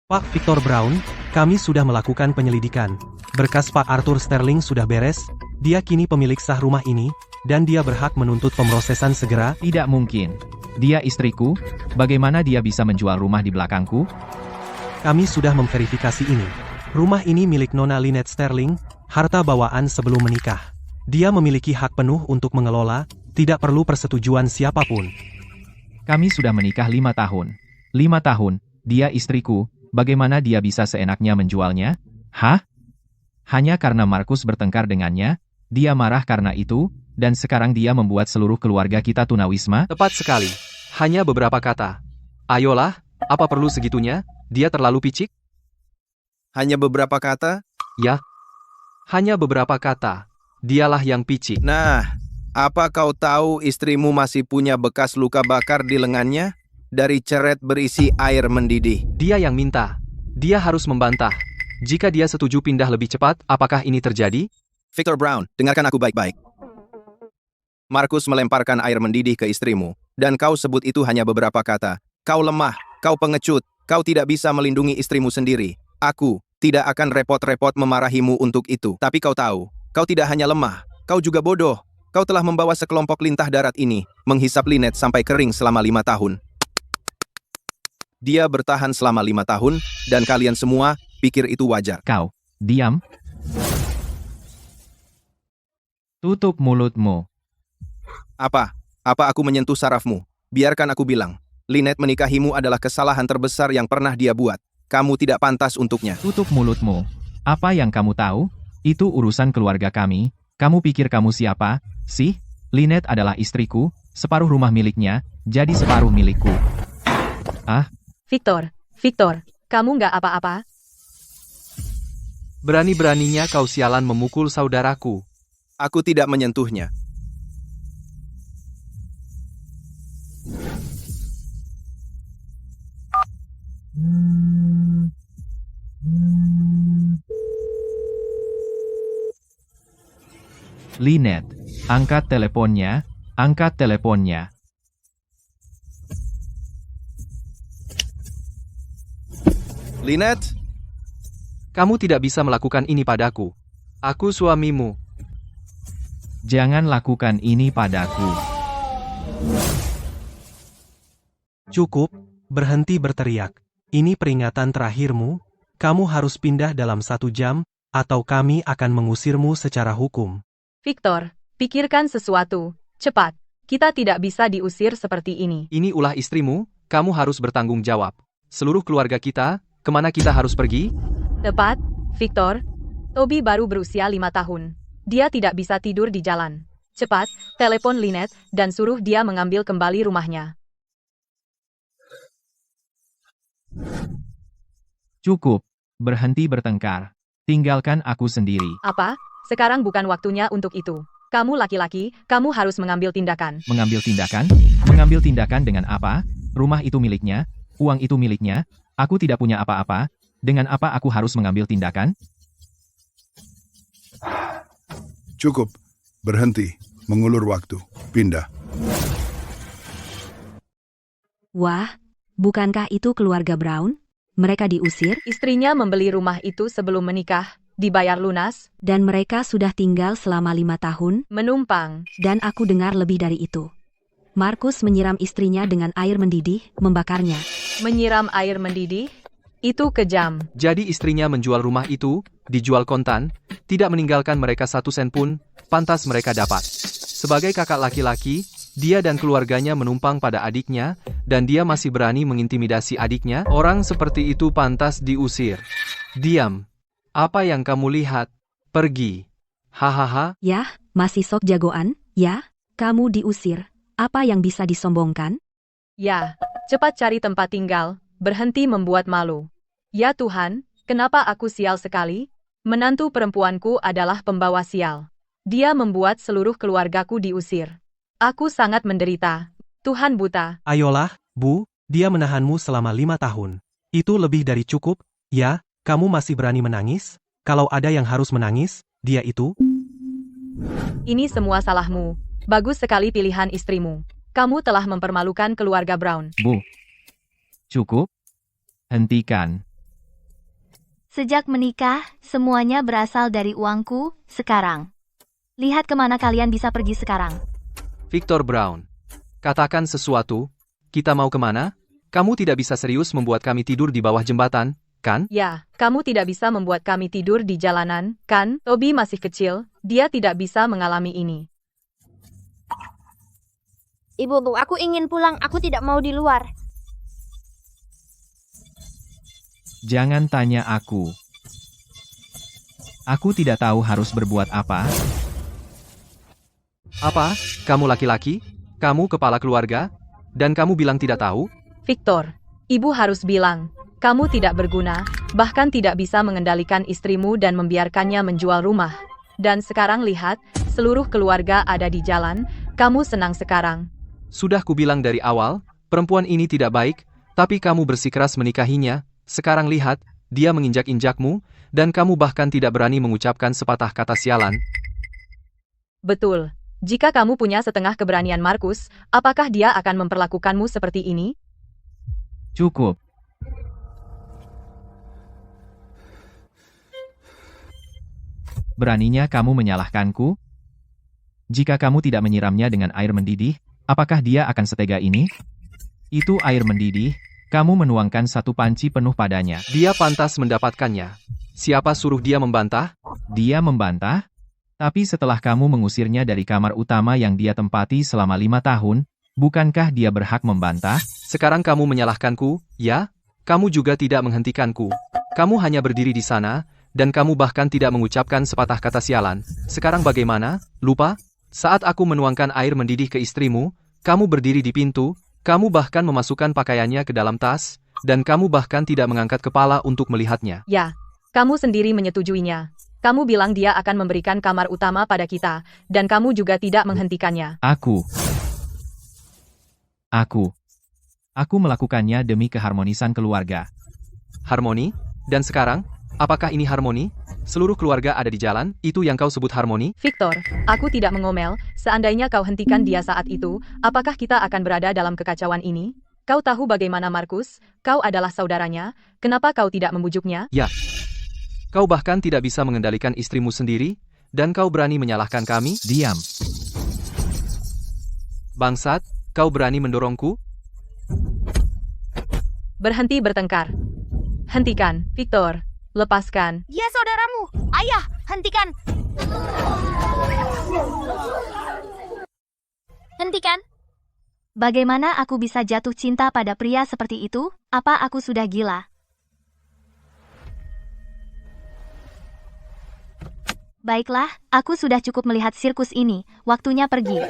Pak Victor Brown, kami sudah melakukan penyelidikan. Berkas Pak Arthur Sterling sudah beres. Dia kini pemilik sah rumah ini, dan dia berhak menuntut pemrosesan segera. Tidak mungkin. Dia istriku. Bagaimana dia bisa menjual rumah di belakangku? Kami sudah memverifikasi ini. Rumah ini milik Nona Lynette Sterling, harta bawaan sebelum menikah. Dia memiliki hak penuh untuk mengelola, tidak perlu persetujuan siapapun. Kami sudah menikah 5 tahun. 5 tahun, dia istriku, bagaimana dia bisa seenaknya menjualnya? Hah? Hanya karena Markus bertengkar dengannya, dia marah karena itu, dan sekarang dia membuat seluruh keluarga kita tunawisma? Tepat sekali. Hanya beberapa kata. Ayolah, apa perlu segitunya? Dia terlalu picik? Hanya beberapa kata? Ya. Hanya beberapa kata. Dialah yang picik. Nah, apa kau tahu istrimu masih punya bekas luka bakar di lengannya? Dari ceret berisi air mendidih. Dia yang minta. Dia harus membantah. Jika dia setuju pindah lebih cepat, apakah ini terjadi? Victor Brown, dengarkan aku baik-baik. Markus melemparkan air mendidih ke istrimu, dan kau sebut itu hanya beberapa kata. Kau lemah, kau pengecut, kau tidak bisa melindungi istrimu sendiri. Aku tidak akan repot-repot memarahimu untuk itu. Tapi kau tahu, kau tidak hanya lemah, kau juga bodoh. Kau telah membawa sekelompok lintah darat ini, menghisap Lynette sampai kering selama 5 tahun. Dia bertahan selama 5 tahun, dan kalian semua pikir itu wajar. Kau, diam. Tutup mulutmu. Apa aku menyentuh sarafmu? Biarkan aku bilang. Lynette menikahimu adalah kesalahan terbesar yang pernah dia buat. Kamu tidak pantas untuknya. Tutup mulutmu. Apa yang kamu tahu? Itu urusan keluarga kami. Kamu pikir kamu siapa, sih? Lynette adalah istriku, separuh rumah miliknya, jadi separuh milikku. Ah? Victor, kamu nggak apa-apa? Berani-beraninya kau sialan memukul saudaraku. Aku tidak menyentuhnya. Lynette, angkat teleponnya, angkat teleponnya. Lynette, kamu tidak bisa melakukan ini padaku. Aku suamimu. Jangan lakukan ini padaku. Cukup, berhenti berteriak. Ini peringatan terakhirmu. Kamu harus pindah dalam 1 jam, atau kami akan mengusirmu secara hukum. Victor, pikirkan sesuatu. Cepat, kita tidak bisa diusir seperti ini. Ini ulah istrimu, kamu harus bertanggung jawab. Seluruh keluarga kita, kemana kita harus pergi? Tepat, Victor. Toby baru berusia 5 tahun. Dia tidak bisa tidur di jalan. Cepat, telepon Lynette dan suruh dia mengambil kembali rumahnya. Cukup. Berhenti bertengkar. Tinggalkan aku sendiri. Apa? Sekarang bukan waktunya untuk itu. Kamu laki-laki, kamu harus mengambil tindakan. Mengambil tindakan? Mengambil tindakan dengan apa? Rumah itu miliknya, uang itu miliknya, aku tidak punya apa-apa. Dengan apa aku harus mengambil tindakan? Cukup. Berhenti. Mengulur waktu. Pindah. Wah, bukankah itu keluarga Brown? Mereka diusir, Istrinya membeli rumah itu sebelum menikah, dibayar lunas, dan mereka sudah tinggal selama 5 tahun, menumpang. dan aku dengar lebih dari itu. Markus menyiram istrinya dengan air mendidih, membakarnya. Menyiram air mendidih? Itu kejam. Jadi istrinya menjual rumah itu, dijual kontan, tidak meninggalkan mereka 1 sen pun, pantas mereka dapat. Sebagai kakak laki-laki, dia dan keluarganya menumpang pada adiknya, dan dia masih berani mengintimidasi adiknya. Orang seperti itu pantas diusir. Diam. Apa yang kamu lihat? Pergi. Hahaha. Yah, masih sok jagoan? Ya, kamu diusir. Apa yang bisa disombongkan? Ya, cepat cari tempat tinggal, berhenti membuat malu. Ya Tuhan, kenapa aku sial sekali? Menantu perempuanku adalah pembawa sial. Dia membuat seluruh keluargaku diusir. Aku sangat menderita. Tuhan buta. Ayolah, Bu, dia menahanmu selama 5 tahun. Itu lebih dari cukup, ya, kamu masih berani menangis? Kalau ada yang harus menangis, dia itu. Ini semua salahmu. Bagus sekali pilihan istrimu. Kamu telah mempermalukan keluarga Brown. Bu. Cukup. Hentikan. Sejak menikah, semuanya berasal dari uangku, sekarang. Lihat kemana kalian bisa pergi sekarang. Victor Brown. Katakan sesuatu. Kita mau kemana? Kamu tidak bisa serius membuat kami tidur di bawah jembatan, kan? Ya, kamu tidak bisa membuat kami tidur di jalanan, kan? Toby masih kecil, dia tidak bisa mengalami ini. Ibu, aku ingin pulang. Aku tidak mau di luar. Jangan tanya aku. Aku tidak tahu harus berbuat apa. Apa? Kamu laki-laki? Kamu kepala keluarga? Dan kamu bilang tidak tahu? Victor, ibu harus bilang, kamu tidak berguna, bahkan tidak bisa mengendalikan istrimu dan membiarkannya menjual rumah. Dan sekarang lihat, seluruh keluarga ada di jalan, kamu senang sekarang. Sudah kubilang dari awal, perempuan ini tidak baik, tapi kamu bersikeras menikahinya. Sekarang lihat, dia menginjak-injakmu, dan kamu bahkan tidak berani mengucapkan sepatah kata sialan. Betul. Jika kamu punya setengah keberanian Markus, apakah dia akan memperlakukanmu seperti ini? Cukup. Beraninya kamu menyalahkanku? Jika kamu tidak menyiramnya dengan air mendidih, apakah dia akan setega ini? Itu air mendidih, kamu menuangkan 1 panci penuh padanya. Dia pantas mendapatkannya. Siapa suruh dia membantah? Dia membantah? Tapi setelah kamu mengusirnya dari kamar utama yang dia tempati selama 5 tahun, bukankah dia berhak membantah? Sekarang kamu menyalahkanku, ya? Kamu juga tidak menghentikanku. Kamu hanya berdiri di sana, dan kamu bahkan tidak mengucapkan sepatah kata sialan. Sekarang bagaimana? Lupa? Saat aku menuangkan air mendidih ke istrimu, kamu berdiri di pintu, kamu bahkan memasukkan pakaiannya ke dalam tas, dan kamu bahkan tidak mengangkat kepala untuk melihatnya. Ya, kamu sendiri menyetujuinya. Kamu bilang dia akan memberikan kamar utama pada kita, dan kamu juga tidak menghentikannya. Aku melakukannya demi keharmonisan keluarga. Harmoni? Dan sekarang, apakah ini harmoni? Seluruh keluarga ada di jalan, itu yang kau sebut harmoni? Victor, aku tidak mengomel, seandainya kau hentikan dia saat itu, apakah kita akan berada dalam kekacauan ini? Kau tahu bagaimana Markus? Kau adalah saudaranya, kenapa kau tidak membujuknya? Ya. Kau bahkan tidak bisa mengendalikan istrimu sendiri, dan kau berani menyalahkan kami? Diam. Bangsat, kau berani mendorongku? Berhenti bertengkar. Hentikan, Victor. Lepaskan. Dia saudaramu. Ayah, hentikan. Hentikan. Bagaimana aku bisa jatuh cinta pada pria seperti itu? Apa aku sudah gila? Baiklah, aku sudah cukup melihat sirkus ini. Waktunya pergi.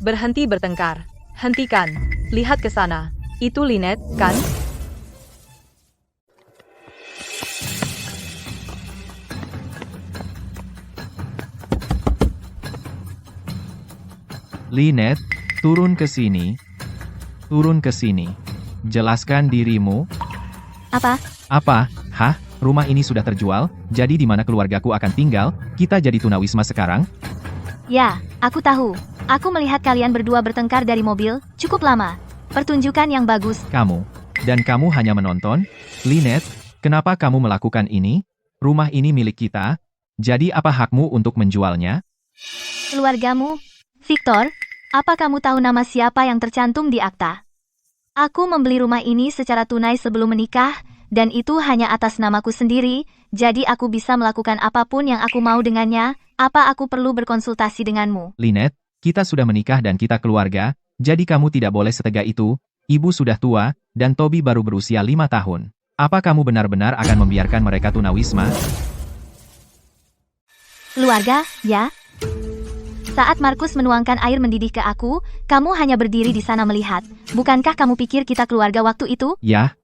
Berhenti bertengkar. Hentikan. Lihat ke sana. Itu Lynette, kan? Lynette, turun ke sini. Turun ke sini. Jelaskan dirimu. Apa? Apa? Hah? Rumah ini sudah terjual, jadi di mana keluargaku akan tinggal? Kita jadi tunawisma sekarang? Ya, aku tahu. Aku melihat kalian berdua bertengkar dari mobil, cukup lama. Pertunjukan yang bagus. Kamu. Dan kamu hanya menonton? Lynette, kenapa kamu melakukan ini? Rumah ini milik kita. Jadi apa hakmu untuk menjualnya? Keluargamu? Victor, apa kamu tahu nama siapa yang tercantum di akta? Aku membeli rumah ini secara tunai sebelum menikah, dan itu hanya atas namaku sendiri, jadi aku bisa melakukan apapun yang aku mau dengannya. Apa aku perlu berkonsultasi denganmu? Lynette, kita sudah menikah dan kita keluarga, jadi kamu tidak boleh setegak itu. Ibu sudah tua, dan Toby baru berusia 5 tahun. Apa kamu benar-benar akan membiarkan mereka tunawisma? Keluarga, ya? Saat Markus menuangkan air mendidih ke aku, kamu hanya berdiri di sana melihat. Bukankah kamu pikir kita keluarga waktu itu? Ya,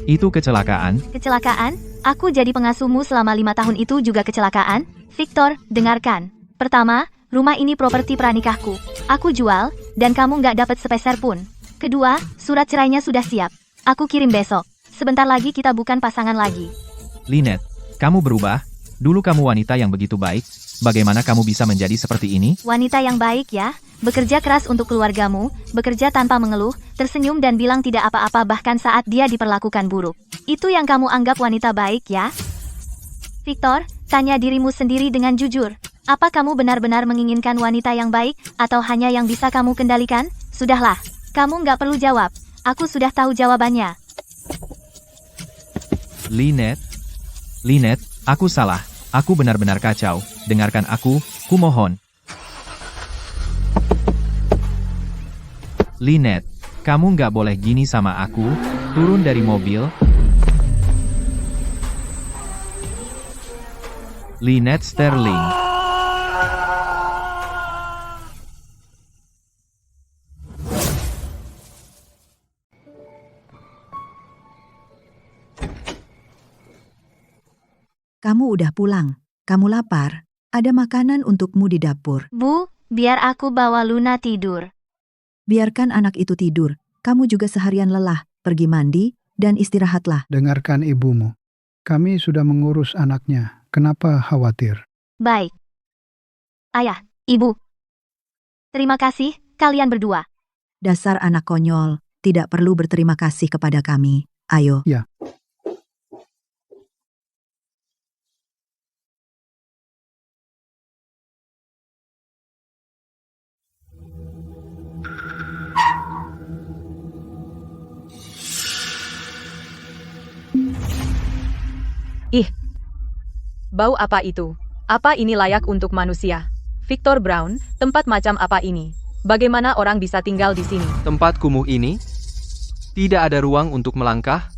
itu kecelakaan. Kecelakaan? Aku jadi pengasuhmu selama 5 tahun itu juga kecelakaan? Victor, dengarkan. Pertama, rumah ini properti pranikahku. Aku jual, dan kamu nggak dapat sepeser pun. Kedua, surat cerainya sudah siap. Aku kirim besok. Sebentar lagi kita bukan pasangan lagi. Lynette, kamu berubah. Dulu kamu wanita yang begitu baik. Bagaimana kamu bisa menjadi seperti ini? Wanita yang baik ya. Bekerja keras untuk keluargamu, bekerja tanpa mengeluh, tersenyum dan bilang tidak apa-apa bahkan saat dia diperlakukan buruk. Itu yang kamu anggap wanita baik ya? Victor, tanya dirimu sendiri dengan jujur. Apa kamu benar-benar menginginkan wanita yang baik, atau hanya yang bisa kamu kendalikan? Sudahlah, kamu nggak perlu jawab. Aku sudah tahu jawabannya. Lynette, aku salah. Aku benar-benar kacau. Dengarkan aku, kumohon. Lynette, kamu nggak boleh gini sama aku. Turun dari mobil. Lynette Sterling. Kamu udah pulang. Kamu lapar. Ada makanan untukmu di dapur. Bu, biar aku bawa Luna tidur. Biarkan anak itu tidur. Kamu juga seharian lelah. Pergi mandi dan istirahatlah. Dengarkan ibumu. Kami sudah mengurus anaknya. Kenapa khawatir? Baik. Ayah, ibu. Terima kasih, kalian berdua. Dasar anak konyol. Tidak perlu berterima kasih kepada kami. Ayo. Ya. Ih, bau apa itu? Apa ini layak untuk manusia? Victor Brown, tempat macam apa ini? Bagaimana orang bisa tinggal di sini? Tempat kumuh ini? Tidak ada ruang untuk melangkah?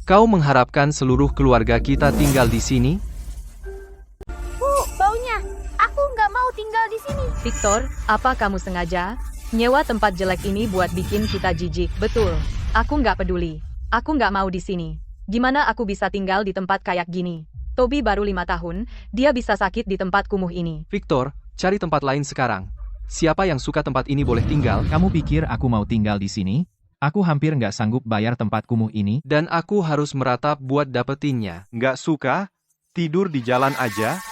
Kau mengharapkan seluruh keluarga kita tinggal di sini? Baunya. Aku nggak mau tinggal di sini. Victor, apa kamu sengaja nyewa tempat jelek ini buat bikin kita jijik? Betul. Aku nggak peduli. Aku nggak mau di sini. Gimana aku bisa tinggal di tempat kayak gini? Toby baru 5 tahun, dia bisa sakit di tempat kumuh ini. Victor, cari tempat lain sekarang. Siapa yang suka tempat ini boleh tinggal? Kamu pikir aku mau tinggal di sini? Aku hampir nggak sanggup bayar tempat kumuh ini. Dan aku harus meratap buat dapetinnya. Nggak suka? Tidur di jalan aja?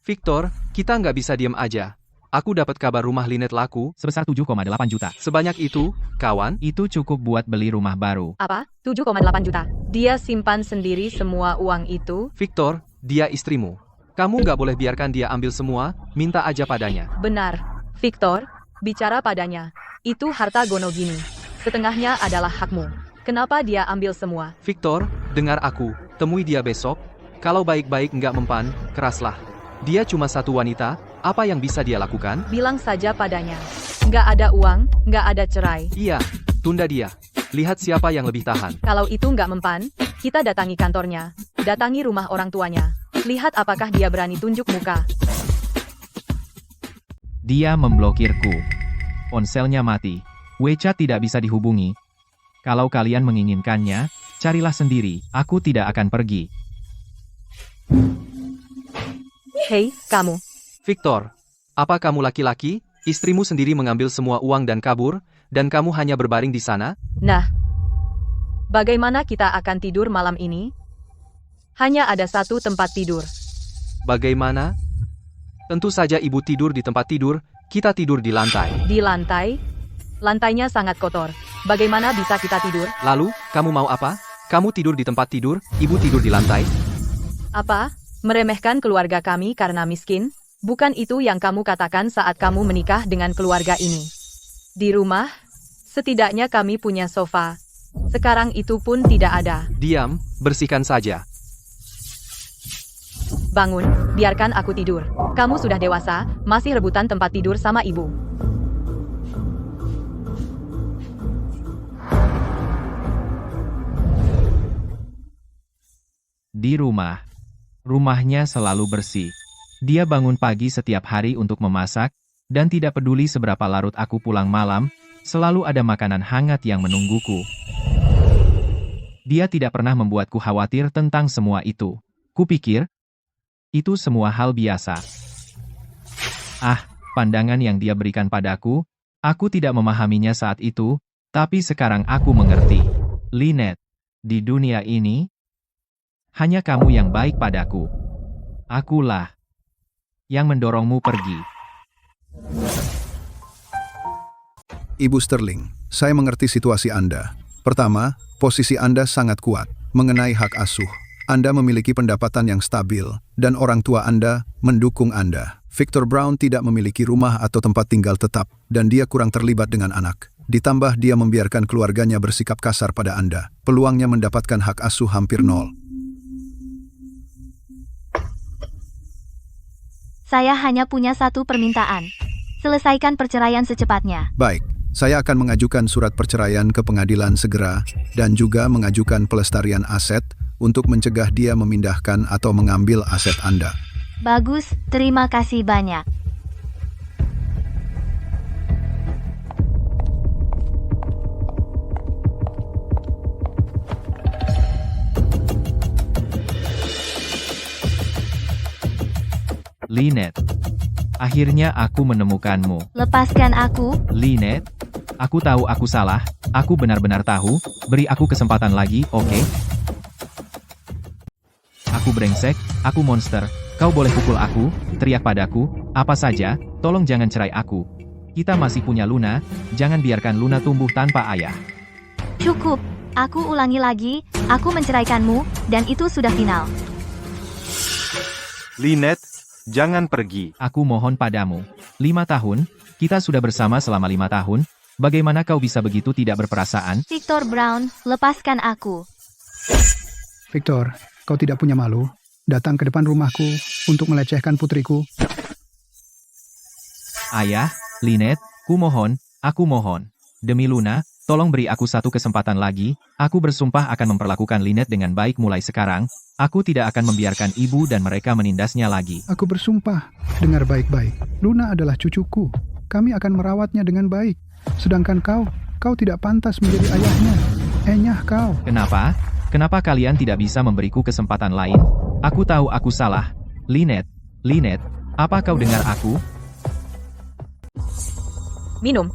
Victor, kita nggak bisa diam aja. Aku dapat kabar rumah Lynette laku. Sebesar 7,8 juta. Sebanyak itu, kawan? Itu cukup buat beli rumah baru. Apa? 7,8 juta. Dia simpan sendiri semua uang itu? Victor, dia istrimu. Kamu nggak boleh biarkan dia ambil semua, minta aja padanya. Benar. Victor, bicara padanya. Itu harta gono gini. Setengahnya adalah hakmu. Kenapa dia ambil semua? Victor, dengar aku. Temui dia besok. Kalau baik-baik nggak mempan, keraslah. Dia cuma satu wanita, apa yang bisa dia lakukan? Bilang saja padanya. Nggak ada uang, nggak ada cerai. Iya, tunda dia. Lihat siapa yang lebih tahan. Kalau itu nggak mempan, kita datangi kantornya. Datangi rumah orang tuanya. Lihat apakah dia berani tunjuk muka. Dia memblokirku. Ponselnya mati. WeChat tidak bisa dihubungi. Kalau kalian menginginkannya, carilah sendiri. Aku tidak akan pergi. Hei, kamu. Victor, apa kamu laki-laki? Istrimu sendiri mengambil semua uang dan kabur, dan kamu hanya berbaring di sana? Nah, bagaimana kita akan tidur malam ini? Hanya ada satu tempat tidur. Bagaimana? Tentu saja ibu tidur di tempat tidur, kita tidur di lantai. Di lantai? Lantainya sangat kotor. Bagaimana bisa kita tidur? Lalu, kamu mau apa? Kamu tidur di tempat tidur, ibu tidur di lantai? Apa? Meremehkan keluarga kami karena miskin? Bukan itu yang kamu katakan saat kamu menikah dengan keluarga ini. Di rumah, setidaknya kami punya sofa. Sekarang itu pun tidak ada. Diam, bersihkan saja. Bangun, biarkan aku tidur. Kamu sudah dewasa, masih rebutan tempat tidur sama ibu. Di rumah. Rumahnya selalu bersih. Dia bangun pagi setiap hari untuk memasak, dan tidak peduli seberapa larut aku pulang malam, selalu ada makanan hangat yang menungguku. Dia tidak pernah membuatku khawatir tentang semua itu. Kupikir, itu semua hal biasa. Pandangan yang dia berikan padaku, aku tidak memahaminya saat itu, tapi sekarang aku mengerti. Lynette, di dunia ini, hanya kamu yang baik padaku. Akulah yang mendorongmu pergi. Ibu Sterling, saya mengerti situasi Anda. Pertama, posisi Anda sangat kuat mengenai hak asuh. Anda memiliki pendapatan yang stabil, dan orang tua Anda mendukung Anda. Victor Brown tidak memiliki rumah atau tempat tinggal tetap, dan dia kurang terlibat dengan anak. Ditambah dia membiarkan keluarganya bersikap kasar pada Anda. Peluangnya mendapatkan hak asuh hampir nol. Saya hanya punya satu permintaan. Selesaikan perceraian secepatnya. Baik, saya akan mengajukan surat perceraian ke pengadilan segera, dan juga mengajukan pelestarian aset untuk mencegah dia memindahkan atau mengambil aset Anda. Bagus, terima kasih banyak. Lynette, akhirnya aku menemukanmu. Lepaskan aku. Lynette, aku tahu aku salah, aku benar-benar tahu, beri aku kesempatan lagi, oke? Aku brengsek, aku monster, kau boleh pukul aku, teriak padaku, apa saja, tolong jangan cerai aku. Kita masih punya Luna, jangan biarkan Luna tumbuh tanpa ayah. Cukup, aku ulangi lagi, aku menceraikanmu, dan itu sudah final. Lynette, jangan pergi. Aku mohon padamu. 5 tahun, kita sudah bersama selama 5 tahun, bagaimana kau bisa begitu tidak berperasaan? Victor Brown, lepaskan aku. Victor, kau tidak punya malu? Datang ke depan rumahku untuk melecehkan putriku. Ayah, Lynette, aku mohon. Demi Luna, tolong beri aku satu kesempatan lagi, aku bersumpah akan memperlakukan Lynette dengan baik mulai sekarang, aku tidak akan membiarkan ibu dan mereka menindasnya lagi. Aku bersumpah, dengar baik-baik. Luna adalah cucuku. Kami akan merawatnya dengan baik. Sedangkan kau tidak pantas menjadi ayahnya. Enyah kau. Kenapa? Kenapa kalian tidak bisa memberiku kesempatan lain? Aku tahu aku salah. Lynette, apa kau dengar aku? Minum.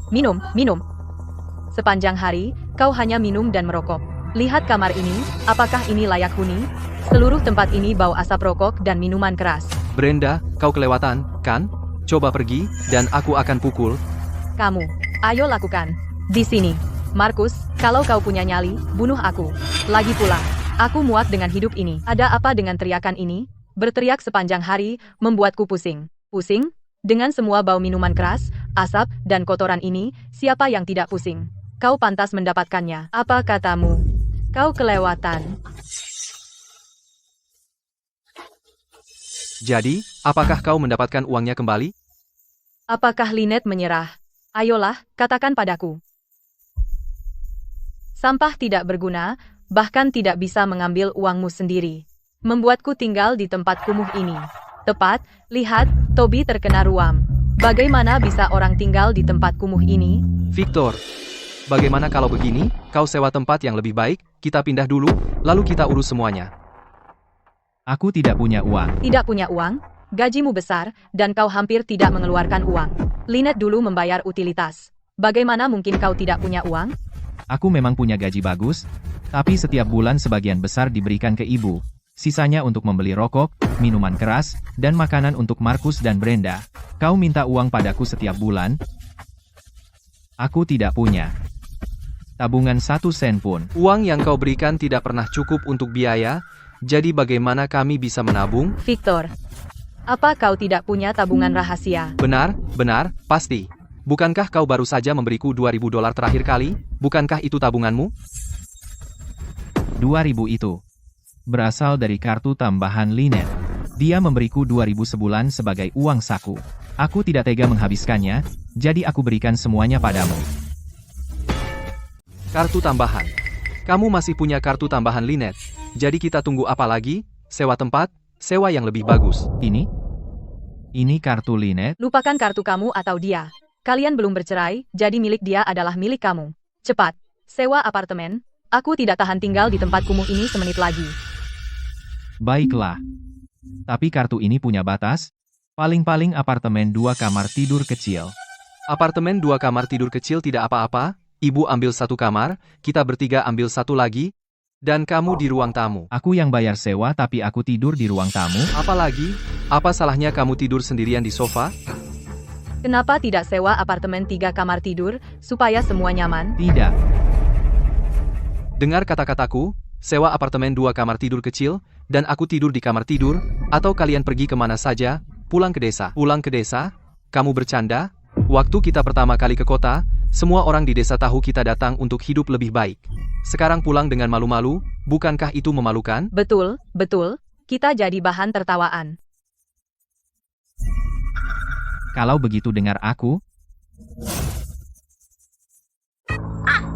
Sepanjang hari, kau hanya minum dan merokok. Lihat kamar ini, apakah ini layak huni? Seluruh tempat ini bau asap rokok dan minuman keras. Brenda, kau kelewatan, kan? Coba pergi, dan aku akan pukul. Kamu, ayo lakukan. Di sini. Markus, kalau kau punya nyali, bunuh aku. Lagi pula, aku muak dengan hidup ini. Ada apa dengan teriakan ini? Berteriak sepanjang hari, membuatku pusing. Pusing? Dengan semua bau minuman keras, asap, dan kotoran ini, siapa yang tidak pusing? Kau pantas mendapatkannya. Apa katamu? Kau kelewatan. Jadi, apakah kau mendapatkan uangnya kembali? Apakah Lynette menyerah? Ayolah, katakan padaku. Sampah tidak berguna, bahkan tidak bisa mengambil uangmu sendiri. Membuatku tinggal di tempat kumuh ini. Tepat, lihat, Toby terkena ruam. Bagaimana bisa orang tinggal di tempat kumuh ini? Victor, bagaimana kalau begini, kau sewa tempat yang lebih baik, kita pindah dulu, lalu kita urus semuanya. Aku tidak punya uang. Tidak punya uang? Gajimu besar, dan kau hampir tidak mengeluarkan uang. Lynette dulu membayar utilitas. Bagaimana mungkin kau tidak punya uang? Aku memang punya gaji bagus, tapi setiap bulan sebagian besar diberikan ke ibu. Sisanya untuk membeli rokok, minuman keras, dan makanan untuk Markus dan Brenda. Kau minta uang padaku setiap bulan? Aku tidak punya tabungan 1 sen pun. Uang yang kau berikan tidak pernah cukup untuk biaya, jadi bagaimana kami bisa menabung? Victor, apa kau tidak punya tabungan rahasia? Benar, pasti. Bukankah kau baru saja memberiku $2.000 terakhir kali? Bukankah itu tabunganmu? 2.000 itu berasal dari kartu tambahan Lynette. Dia memberiku 2.000 sebulan sebagai uang saku. Aku tidak tega menghabiskannya, jadi aku berikan semuanya padamu. Kartu tambahan. Kamu masih punya kartu tambahan Lynette. Jadi kita tunggu apa lagi? Sewa tempat, sewa yang lebih bagus. Ini kartu Lynette. Lupakan kartu kamu atau dia. Kalian belum bercerai, jadi milik dia adalah milik kamu. Cepat, sewa apartemen. Aku tidak tahan tinggal di tempat kumuh ini semenit lagi. Baiklah. Tapi kartu ini punya batas. Paling-paling apartemen 2 kamar tidur kecil. Apartemen 2 kamar tidur kecil tidak apa-apa. Ibu ambil 1 kamar, kita bertiga ambil 1 lagi. Dan kamu di ruang tamu. Aku yang bayar sewa tapi aku tidur di ruang tamu. Apalagi? Apa salahnya kamu tidur sendirian di sofa? Kenapa tidak sewa apartemen 3 kamar tidur, supaya semua nyaman? Tidak. Dengar kata-kataku, sewa apartemen 2 kamar tidur kecil, dan aku tidur di kamar tidur, atau kalian pergi kemana saja, pulang ke desa. Pulang ke desa? Kamu bercanda? Waktu kita pertama kali ke kota, semua orang di desa tahu kita datang untuk hidup lebih baik. Sekarang pulang dengan malu-malu, bukankah itu memalukan? Betul, kita jadi bahan tertawaan. Kalau begitu dengar aku.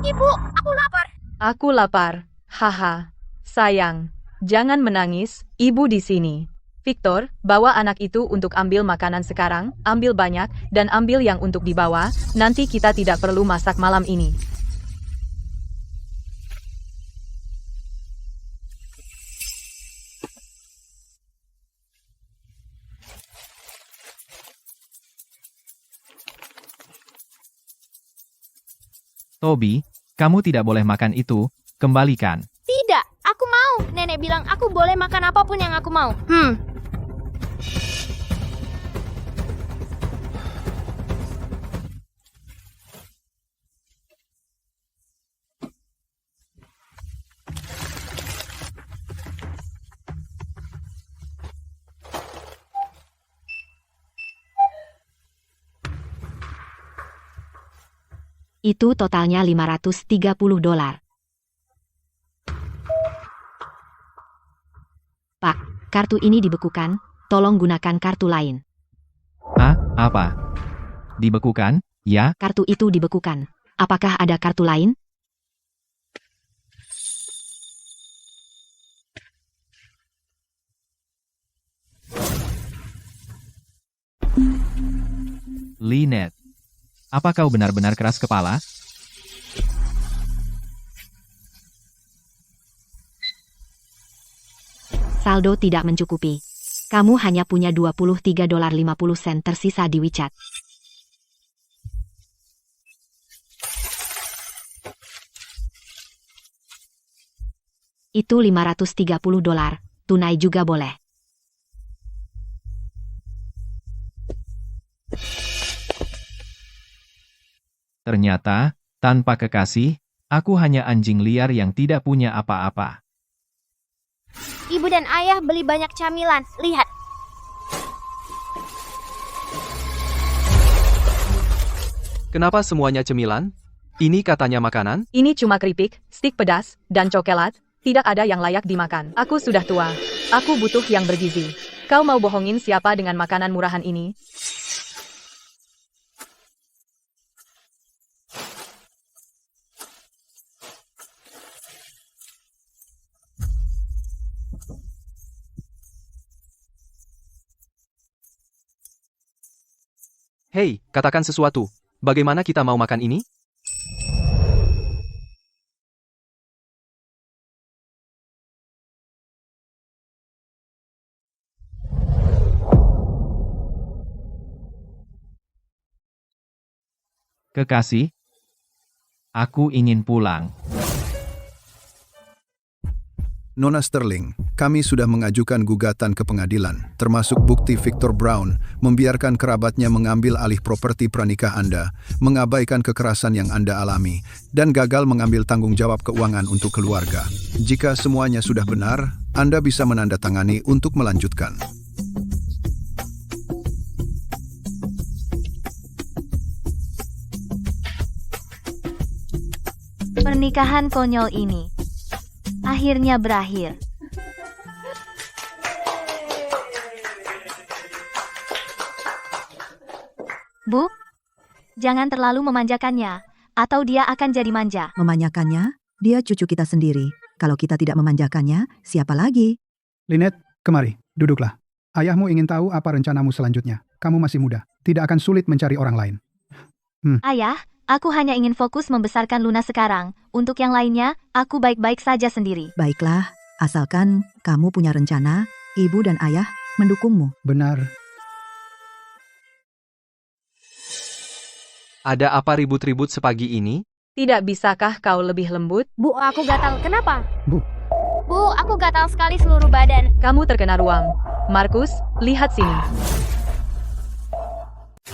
Ibu, aku lapar. Aku lapar. Haha. Sayang, jangan menangis, ibu di sini. Victor, bawa anak itu untuk ambil makanan sekarang, ambil banyak, dan ambil yang untuk dibawa, nanti kita tidak perlu masak malam ini. Toby, kamu tidak boleh makan itu, kembalikan. Tidak, aku mau. Nenek bilang aku boleh makan apapun yang aku mau. Itu totalnya $530. Pak, kartu ini dibekukan, tolong gunakan kartu lain. Apa? Dibekukan? Ya? Kartu itu dibekukan. Apakah ada kartu lain? Lynette, apa kau benar-benar keras kepala? Saldo tidak mencukupi. Kamu hanya punya $23.50 tersisa di WeChat. Itu $530, tunai juga boleh. Ternyata, tanpa kekasih, aku hanya anjing liar yang tidak punya apa-apa. Ibu dan ayah beli banyak camilan. Lihat. Kenapa semuanya cemilan? Ini katanya makanan? Ini cuma keripik, stik pedas, dan coklat. Tidak ada yang layak dimakan. Aku sudah tua. Aku butuh yang bergizi. Kau mau bohongin siapa dengan makanan murahan ini? Hei, katakan sesuatu. Bagaimana kita mau makan ini? Kekasih, aku ingin pulang. Nona Sterling, kami sudah mengajukan gugatan ke pengadilan, termasuk bukti Victor Brown membiarkan kerabatnya mengambil alih properti pranikah Anda, mengabaikan kekerasan yang Anda alami, dan gagal mengambil tanggung jawab keuangan untuk keluarga. Jika semuanya sudah benar, Anda bisa menandatangani untuk melanjutkan. Pernikahan konyol ini akhirnya berakhir. Bu, jangan terlalu memanjakannya, atau dia akan jadi manja. Memanjakannya? Dia cucu kita sendiri. Kalau kita tidak memanjakannya, siapa lagi? Lynette, kemari, duduklah. Ayahmu ingin tahu apa rencanamu selanjutnya. Kamu masih muda, tidak akan sulit mencari orang lain. Ayah, aku hanya ingin fokus membesarkan Luna sekarang. Untuk yang lainnya, aku baik-baik saja sendiri. Baiklah, asalkan kamu punya rencana, ibu dan ayah mendukungmu. Benar. Ada apa ribut-ribut sepagi ini? Tidak bisakah kau lebih lembut? Bu, aku gatal. Kenapa? Bu, aku gatal sekali seluruh badan. Kamu terkena ruam. Markus, lihat sini.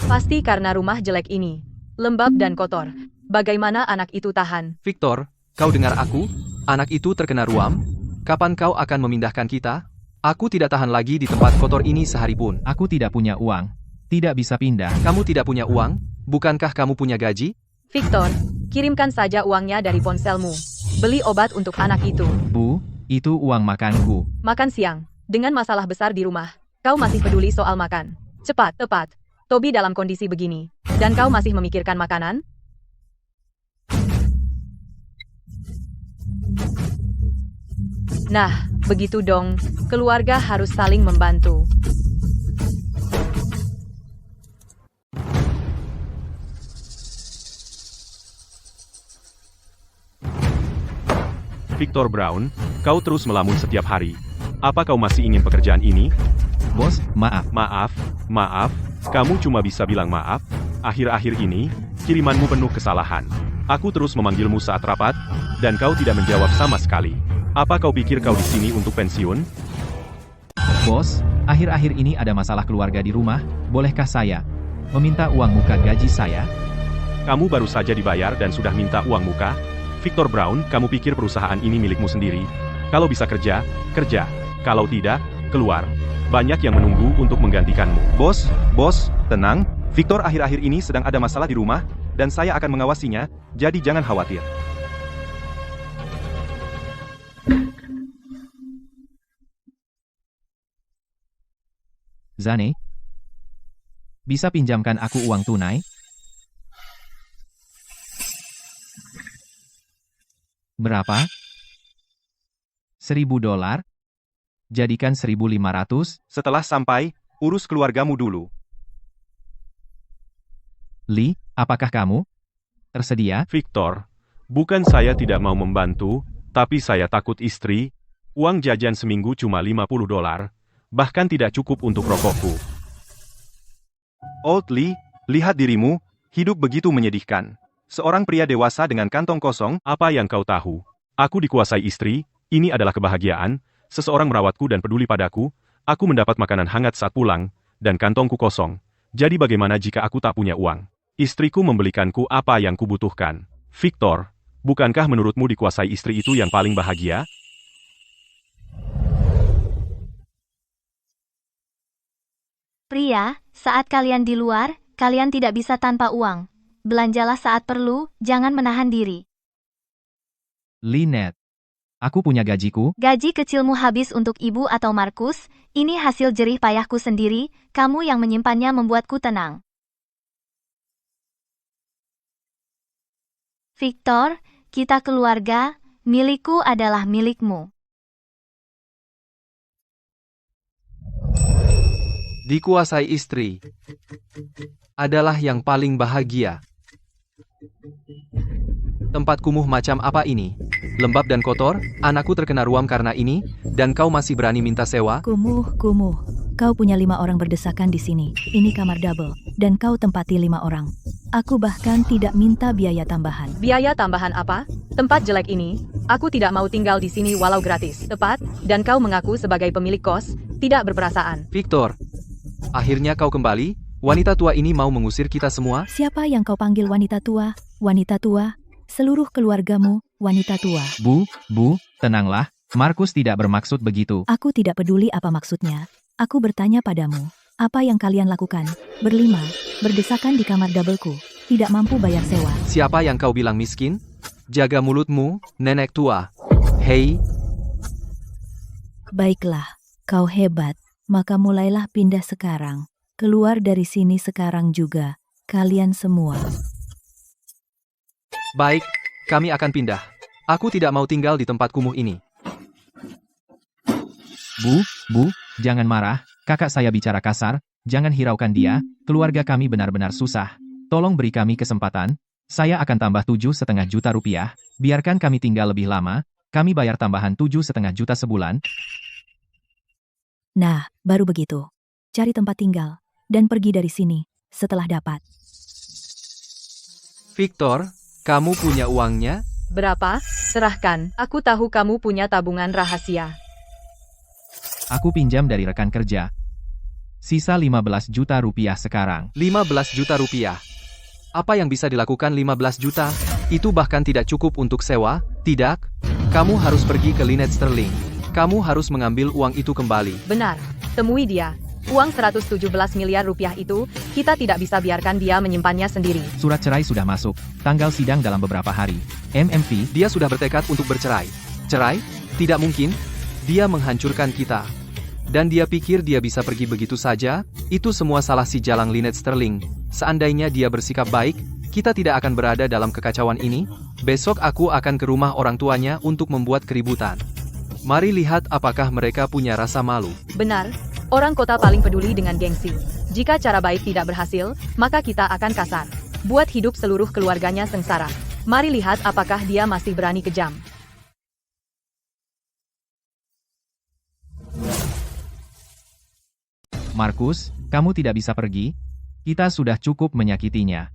Pasti karena rumah jelek ini. Lembab dan kotor. Bagaimana anak itu tahan? Victor, kau dengar aku? Anak itu terkena ruam? Kapan kau akan memindahkan kita? Aku tidak tahan lagi di tempat kotor ini sehari pun. Aku tidak punya uang. Tidak bisa pindah. Kamu tidak punya uang? Bukankah kamu punya gaji? Victor, kirimkan saja uangnya dari ponselmu. Beli obat untuk anak itu. Bu, itu uang makanku. Makan siang. Dengan masalah besar di rumah, kau masih peduli soal makan. Cepat, tepat. Toby dalam kondisi begini. Dan kau masih memikirkan makanan? Nah, begitu dong. Keluarga harus saling membantu. Victor Brown, kau terus melamun setiap hari. Apa kau masih ingin pekerjaan ini? Bos, maaf. Maaf, kamu cuma bisa bilang maaf. Akhir-akhir ini, kirimanmu penuh kesalahan. Aku terus memanggilmu saat rapat, dan kau tidak menjawab sama sekali. Apa kau pikir kau di sini untuk pensiun? Bos, akhir-akhir ini ada masalah keluarga di rumah, bolehkah saya meminta uang muka gaji saya? Kamu baru saja dibayar dan sudah minta uang muka? Victor Brown, kamu pikir perusahaan ini milikmu sendiri? Kalau bisa kerja, kerja. Kalau tidak, keluar. Banyak yang menunggu untuk menggantikanmu. Bos, tenang. Victor akhir-akhir ini sedang ada masalah di rumah, dan saya akan mengawasinya, jadi jangan khawatir. Zane, bisa pinjamkan aku uang tunai? Berapa? $1.000? Jadikan 1.500? Setelah sampai, urus keluargamu dulu. Lee, apakah kamu tersedia? Victor, bukan saya tidak mau membantu, tapi saya takut istri. Uang jajan seminggu cuma $50, bahkan tidak cukup untuk rokokku. Old Lee, lihat dirimu, hidup begitu menyedihkan. Seorang pria dewasa dengan kantong kosong, apa yang kau tahu? Aku dikuasai istri, ini adalah kebahagiaan, seseorang merawatku dan peduli padaku, aku mendapat makanan hangat saat pulang, dan kantongku kosong. Jadi bagaimana jika aku tak punya uang? Istriku membelikanku apa yang kubutuhkan. Victor, bukankah menurutmu dikuasai istri itu yang paling bahagia? Pria, saat kalian di luar, kalian tidak bisa tanpa uang. Belanjalah saat perlu, jangan menahan diri. Lynette, aku punya gajiku. Gaji kecilmu habis untuk ibu atau Markus, ini hasil jerih payahku sendiri, kamu yang menyimpannya membuatku tenang. Victor, kita keluarga, milikku adalah milikmu. Dikuasai istri adalah yang paling bahagia. Tempat kumuh macam apa ini? Lembab dan kotor, anakku terkena ruam karena ini, dan kau masih berani minta sewa? Kumuh. Kau punya 5 orang berdesakan di sini. Ini kamar double, dan kau tempati 5 orang. Aku bahkan tidak minta biaya tambahan. Biaya tambahan apa? Tempat jelek ini, aku tidak mau tinggal di sini walau gratis. Tepat, dan kau mengaku sebagai pemilik kos, tidak berperasaan. Victor, akhirnya kau kembali. Wanita tua ini mau mengusir kita semua? Siapa yang kau panggil wanita tua? Wanita tua? Seluruh keluargamu, wanita tua. Bu, tenanglah. Markus tidak bermaksud begitu. Aku tidak peduli apa maksudnya. Aku bertanya padamu, apa yang kalian lakukan? Berlima, berdesakan di kamar doubleku, tidak mampu bayar sewa. Siapa yang kau bilang miskin? Jaga mulutmu, nenek tua. Hei. Baiklah, kau hebat, maka mulailah pindah sekarang. Keluar dari sini sekarang juga, kalian semua. Baik, kami akan pindah. Aku tidak mau tinggal di tempat kumuh ini. Bu, jangan marah. Kakak saya bicara kasar. Jangan hiraukan dia. Keluarga kami benar-benar susah. Tolong beri kami kesempatan. Saya akan tambah 7,5 juta rupiah. Biarkan kami tinggal lebih lama. Kami bayar tambahan 7,5 juta sebulan. Nah, baru begitu. Cari tempat tinggal, dan pergi dari sini, setelah dapat. Victor, kamu punya uangnya? Berapa? Serahkan. Aku tahu kamu punya tabungan rahasia. Aku pinjam dari rekan kerja. Sisa 15 juta rupiah sekarang. 15 juta rupiah. Apa yang bisa dilakukan 15 juta? Itu bahkan tidak cukup untuk sewa, tidak? Kamu harus pergi ke Lynette Sterling. Kamu harus mengambil uang itu kembali. Benar. Temui dia. Uang 117 miliar rupiah itu, kita tidak bisa biarkan dia menyimpannya sendiri. Surat cerai sudah masuk. Tanggal sidang dalam beberapa hari. MMV, dia sudah bertekad untuk bercerai. Cerai? Tidak mungkin. Dia menghancurkan kita. Dan dia pikir dia bisa pergi begitu saja? Itu semua salah si jalang Lynette Sterling. Seandainya dia bersikap baik, kita tidak akan berada dalam kekacauan ini. Besok aku akan ke rumah orang tuanya untuk membuat keributan. Mari lihat apakah mereka punya rasa malu. Benar. Orang kota paling peduli dengan gengsi. Jika cara baik tidak berhasil, maka kita akan kasar. Buat hidup seluruh keluarganya sengsara. Mari lihat apakah dia masih berani kejam. Markus, kamu tidak bisa pergi. Kita sudah cukup menyakitinya.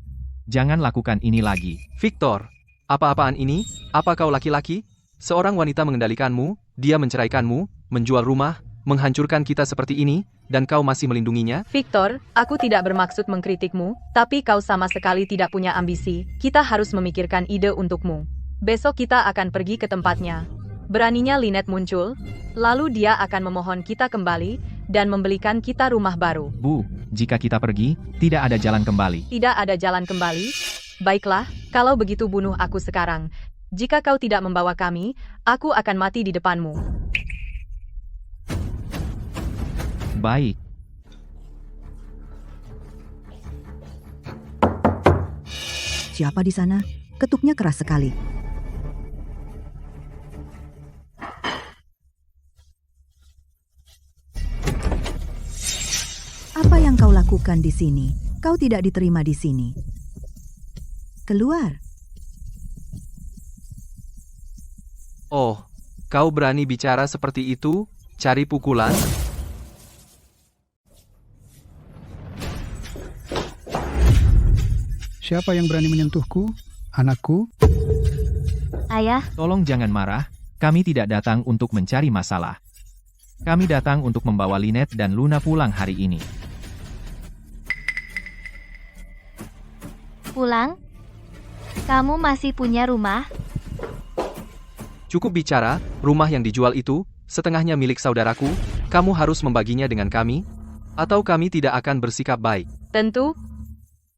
Jangan lakukan ini lagi. Victor, apa-apaan ini? Apa kau laki-laki? Seorang wanita mengendalikanmu, dia menceraikanmu, menjual rumah, menghancurkan kita seperti ini, dan kau masih melindunginya? Victor, aku tidak bermaksud mengkritikmu, tapi kau sama sekali tidak punya ambisi. Kita harus memikirkan ide untukmu. Besok kita akan pergi ke tempatnya. Beraninya Lynette muncul, lalu dia akan memohon kita kembali, dan membelikan kita rumah baru. Bu, jika kita pergi, tidak ada jalan kembali. Tidak ada jalan kembali? Baiklah, kalau begitu bunuh aku sekarang. Jika kau tidak membawa kami, aku akan mati di depanmu. Baik. Siapa di sana? Ketuknya keras sekali. Apa yang kau lakukan di sini? Kau tidak diterima di sini. Keluar. Oh, kau berani bicara seperti itu? Cari pukulan? Siapa yang berani menyentuhku? Anakku? Ayah, Tolong jangan marah. Kami tidak datang untuk mencari masalah. Kami datang untuk membawa Lynette dan Luna pulang hari ini. pulang? Kamu masih punya rumah? Cukup bicara, rumah yang dijual itu, setengahnya milik saudaraku, kamu harus membaginya dengan kami? Atau kami tidak akan bersikap baik? Tentu.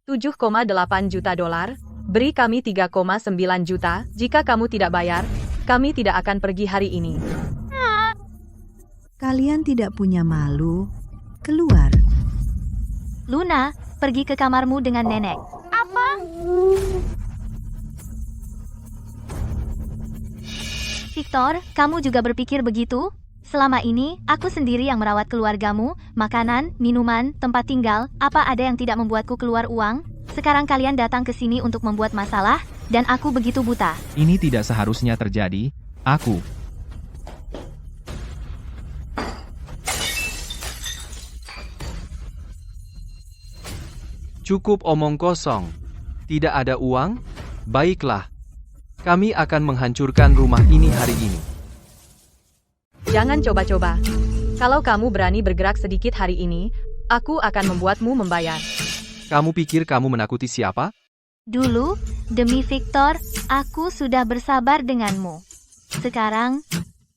7,8 juta dolar, beri kami 3,9 juta, jika kamu tidak bayar, kami tidak akan pergi hari ini. Kalian tidak punya malu? Keluar. Luna, pergi ke kamarmu dengan nenek. Apa? Victor, kamu juga berpikir begitu? Selama ini, aku sendiri yang merawat keluargamu, makanan, minuman, tempat tinggal, apa ada yang tidak membuatku keluar uang? Sekarang kalian datang ke sini untuk membuat masalah, dan aku begitu buta. Ini tidak seharusnya terjadi. Aku. Cukup omong kosong. Tidak ada uang? Baiklah. Kami akan menghancurkan rumah ini hari ini. Jangan coba-coba. Kalau kamu berani bergerak sedikit hari ini, aku akan membuatmu membayar. Kamu pikir kamu menakuti siapa? Dulu, demi Victor, aku sudah bersabar denganmu. Sekarang,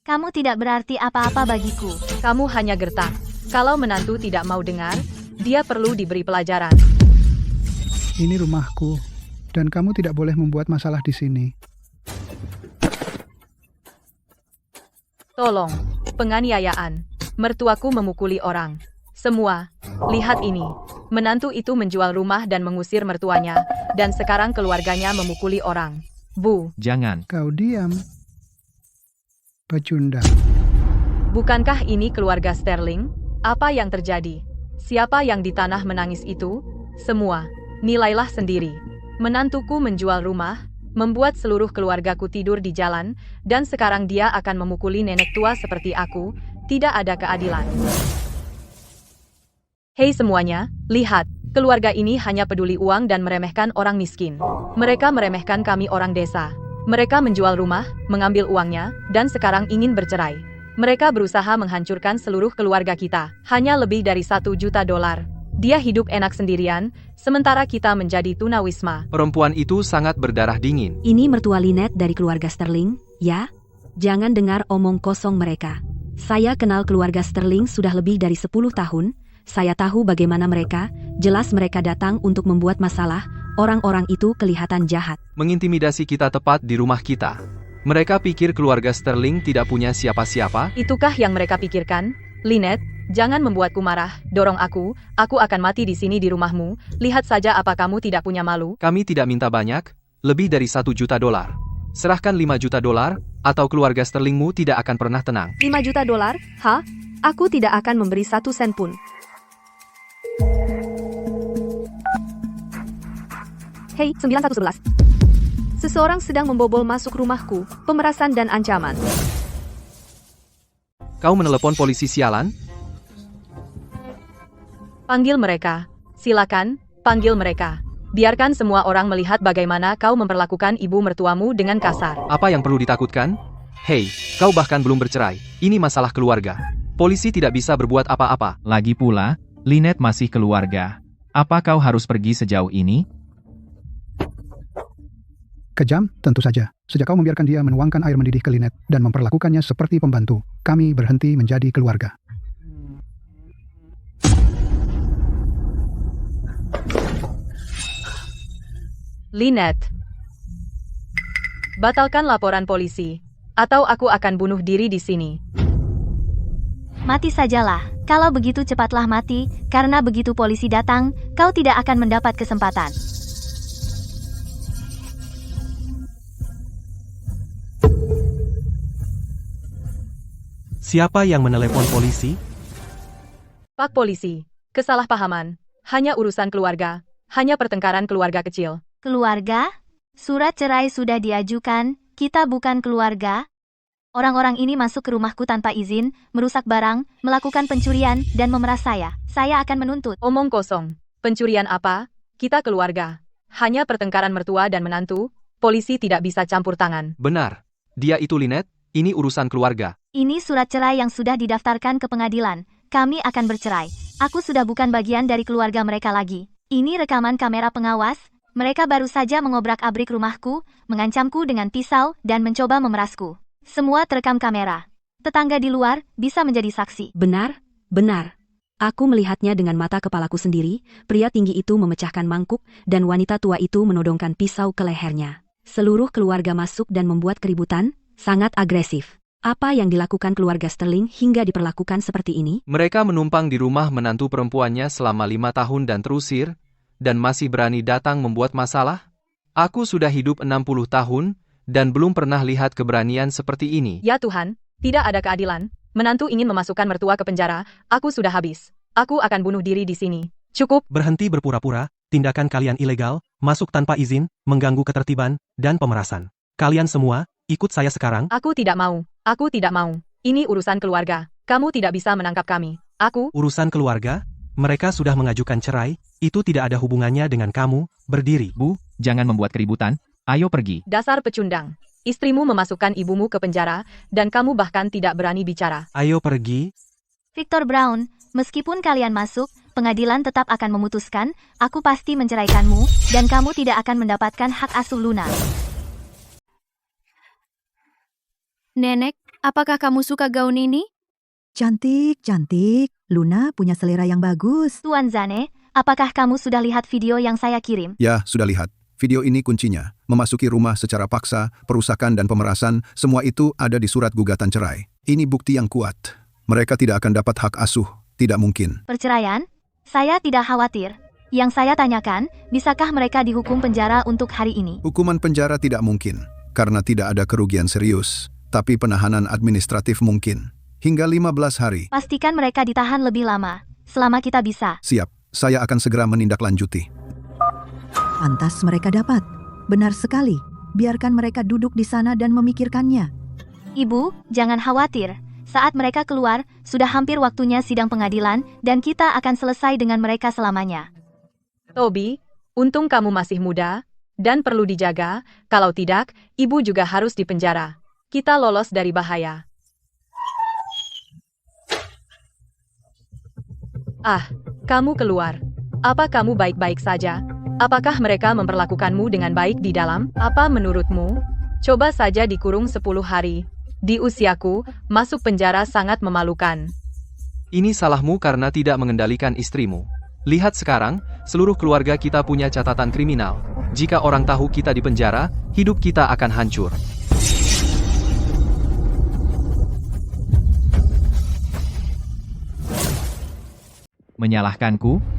kamu tidak berarti apa-apa bagiku. Kamu hanya gertak. Kalau menantu tidak mau dengar, dia perlu diberi pelajaran. Ini rumahku, dan kamu tidak boleh membuat masalah di sini. Tolong, penganiayaan. Mertuaku memukuli orang. Semua, lihat ini. Menantu itu menjual rumah dan mengusir mertuanya, dan sekarang keluarganya memukuli orang. Bu. Jangan. Kau diam. Pecundang. Bukankah ini keluarga Sterling? Apa yang terjadi? Siapa yang di tanah menangis itu? Semua. Nilailah sendiri. Menantuku menjual rumah, membuat seluruh keluargaku tidur di jalan, dan sekarang dia akan memukuli nenek tua seperti aku. Tidak ada keadilan. Hei semuanya, lihat. Keluarga ini hanya peduli uang dan meremehkan orang miskin. Mereka meremehkan kami orang desa. Mereka menjual rumah, mengambil uangnya, dan sekarang ingin bercerai. Mereka berusaha menghancurkan seluruh keluarga kita. Hanya lebih dari $1 juta. Dia hidup enak sendirian, sementara kita menjadi tunawisma. Perempuan itu sangat berdarah dingin. Ini mertua Lynette dari keluarga Sterling, ya? Jangan dengar omong kosong mereka. Saya kenal keluarga Sterling sudah lebih dari 10 tahun. Saya tahu bagaimana mereka, jelas mereka datang untuk membuat masalah. Orang-orang itu kelihatan jahat. Mengintimidasi kita tepat di rumah kita. Mereka pikir keluarga Sterling tidak punya siapa-siapa? Itukah yang mereka pikirkan? Lynette, jangan membuatku marah, dorong aku akan mati di sini di rumahmu, lihat saja apa kamu tidak punya malu. Kami tidak minta banyak, lebih dari $1 juta. Serahkan $5 juta, atau keluarga Sterlingmu tidak akan pernah tenang. $5 juta? Hah? Aku tidak akan memberi 1 sen pun. Hei, 9111. Seseorang sedang membobol masuk rumahku, pemerasan dan ancaman. Kau menelepon polisi sialan? Panggil mereka. Silakan, panggil mereka. Biarkan semua orang melihat bagaimana kau memperlakukan ibu mertuamu dengan kasar. Apa yang perlu ditakutkan? Hei, kau bahkan belum bercerai. Ini masalah keluarga. Polisi tidak bisa berbuat apa-apa. Lagi pula, Lynette masih keluarga. Apa kau harus pergi sejauh ini? Kejam, tentu saja. Sejak kau membiarkan dia menuangkan air mendidih ke Lynette dan memperlakukannya seperti pembantu, kami berhenti menjadi keluarga. Lynette, batalkan laporan polisi, atau aku akan bunuh diri di sini. Mati sajalah. Kalau begitu cepatlah mati, karena begitu polisi datang, kau tidak akan mendapat kesempatan. Siapa yang menelepon polisi? Pak polisi, kesalahpahaman. Hanya urusan keluarga. Hanya pertengkaran keluarga kecil. Keluarga? Surat cerai sudah diajukan, kita bukan keluarga. Orang-orang ini masuk ke rumahku tanpa izin, merusak barang, melakukan pencurian, dan memeras saya. Saya akan menuntut. Omong kosong. Pencurian apa? Kita keluarga. Hanya pertengkaran mertua dan menantu, polisi tidak bisa campur tangan. Benar. Dia itu Lynette, ini urusan keluarga. Ini surat cerai yang sudah didaftarkan ke pengadilan. Kami akan bercerai. Aku sudah bukan bagian dari keluarga mereka lagi. Ini rekaman kamera pengawas. Mereka baru saja mengobrak-abrik rumahku, mengancamku dengan pisau, dan mencoba memerasku. Semua terekam kamera. Tetangga di luar bisa menjadi saksi. Benar, benar. Aku melihatnya dengan mata kepalaku sendiri. Pria tinggi itu memecahkan mangkuk, dan wanita tua itu menodongkan pisau ke lehernya. Seluruh keluarga masuk dan membuat keributan, sangat agresif. Apa yang dilakukan keluarga Sterling hingga diperlakukan seperti ini? Mereka menumpang di rumah menantu perempuannya selama 5 tahun dan terusir, dan masih berani datang membuat masalah? Aku sudah hidup 60 tahun, dan belum pernah lihat keberanian seperti ini. Ya Tuhan, tidak ada keadilan. Menantu ingin memasukkan mertua ke penjara, aku sudah habis. Aku akan bunuh diri di sini. Cukup. Berhenti berpura-pura, tindakan kalian ilegal, masuk tanpa izin, mengganggu ketertiban, dan pemerasan. Kalian semua, ikut saya sekarang. Aku tidak mau. Aku tidak mau. Ini urusan keluarga. Kamu tidak bisa menangkap kami. Aku... Urusan keluarga? Mereka sudah mengajukan cerai, itu tidak ada hubungannya dengan kamu, berdiri. Bu, jangan membuat keributan. Ayo pergi. Dasar pecundang. Istrimu memasukkan ibumu ke penjara, dan kamu bahkan tidak berani bicara. Ayo pergi. Victor Brown, meskipun kalian masuk, pengadilan tetap akan memutuskan, aku pasti menceraikanmu, dan kamu tidak akan mendapatkan hak asuh Luna. Nenek, apakah kamu suka gaun ini? Cantik, cantik. Luna punya selera yang bagus. Tuan Zane, apakah kamu sudah lihat video yang saya kirim? Ya, sudah lihat. Video ini kuncinya. Memasuki rumah secara paksa, perusakan dan pemerasan, semua itu ada di surat gugatan cerai. Ini bukti yang kuat. Mereka tidak akan dapat hak asuh. Tidak mungkin. Perceraian? Saya tidak khawatir. Yang saya tanyakan, bisakah mereka dihukum penjara untuk hari ini? Hukuman penjara tidak mungkin, karena tidak ada kerugian serius. Tapi penahanan administratif mungkin. Hingga 15 hari. Pastikan mereka ditahan lebih lama, selama kita bisa. Siap, saya akan segera menindaklanjuti. Pantas mereka dapat. Benar sekali. Biarkan mereka duduk di sana dan memikirkannya. Ibu, jangan khawatir. Saat mereka keluar, sudah hampir waktunya sidang pengadilan, dan kita akan selesai dengan mereka selamanya. Toby, untung kamu masih muda, dan perlu dijaga, kalau tidak, ibu juga harus dipenjara. Kita lolos dari bahaya. Ah, kamu keluar. Apa kamu baik-baik saja? Apakah mereka memperlakukanmu dengan baik di dalam? Apa menurutmu? Coba saja dikurung 10 hari. Di usiaku, masuk penjara sangat memalukan. Ini salahmu karena tidak mengendalikan istrimu. Lihat sekarang, seluruh keluarga kita punya catatan kriminal. Jika orang tahu kita di penjara, hidup kita akan hancur. Menyalahkanku?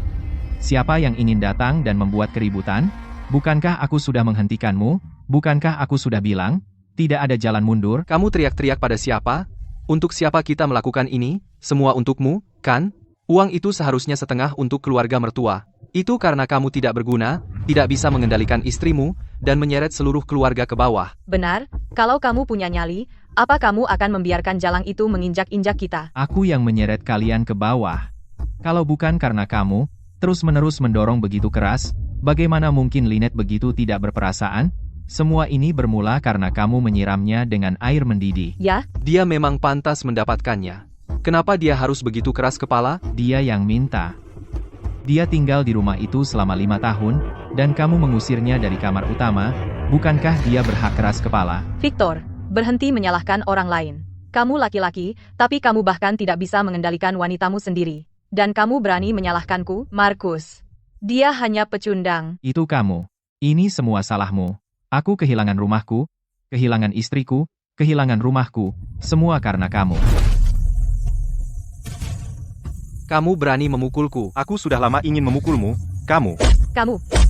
Siapa yang ingin datang dan membuat keributan? Bukankah aku sudah menghentikanmu? Bukankah aku sudah bilang, tidak ada jalan mundur? Kamu teriak-teriak pada siapa? Untuk siapa kita melakukan ini? Semua untukmu, kan? Uang itu seharusnya setengah untuk keluarga mertua. Itu karena kamu tidak berguna, tidak bisa mengendalikan istrimu, dan menyeret seluruh keluarga ke bawah. Benar, kalau kamu punya nyali, apa kamu akan membiarkan jalang itu menginjak-injak kita? Aku yang menyeret kalian ke bawah. Kalau bukan karena kamu, terus-menerus mendorong begitu keras, bagaimana mungkin Lynette begitu tidak berperasaan? Semua ini bermula karena kamu menyiramnya dengan air mendidih. Ya? Dia memang pantas mendapatkannya. Kenapa dia harus begitu keras kepala? Dia yang minta. Dia tinggal di rumah itu selama 5 tahun, dan kamu mengusirnya dari kamar utama, bukankah dia berhak keras kepala? Victor, berhenti menyalahkan orang lain. Kamu laki-laki, tapi kamu bahkan tidak bisa mengendalikan wanitamu sendiri. Dan kamu berani menyalahkanku, Markus. Dia hanya pecundang. Itu kamu. Ini semua salahmu. Aku kehilangan rumahku, kehilangan istriku, kehilangan rumahku, semua karena kamu. Kamu berani memukulku. Aku sudah lama ingin memukulmu, kamu.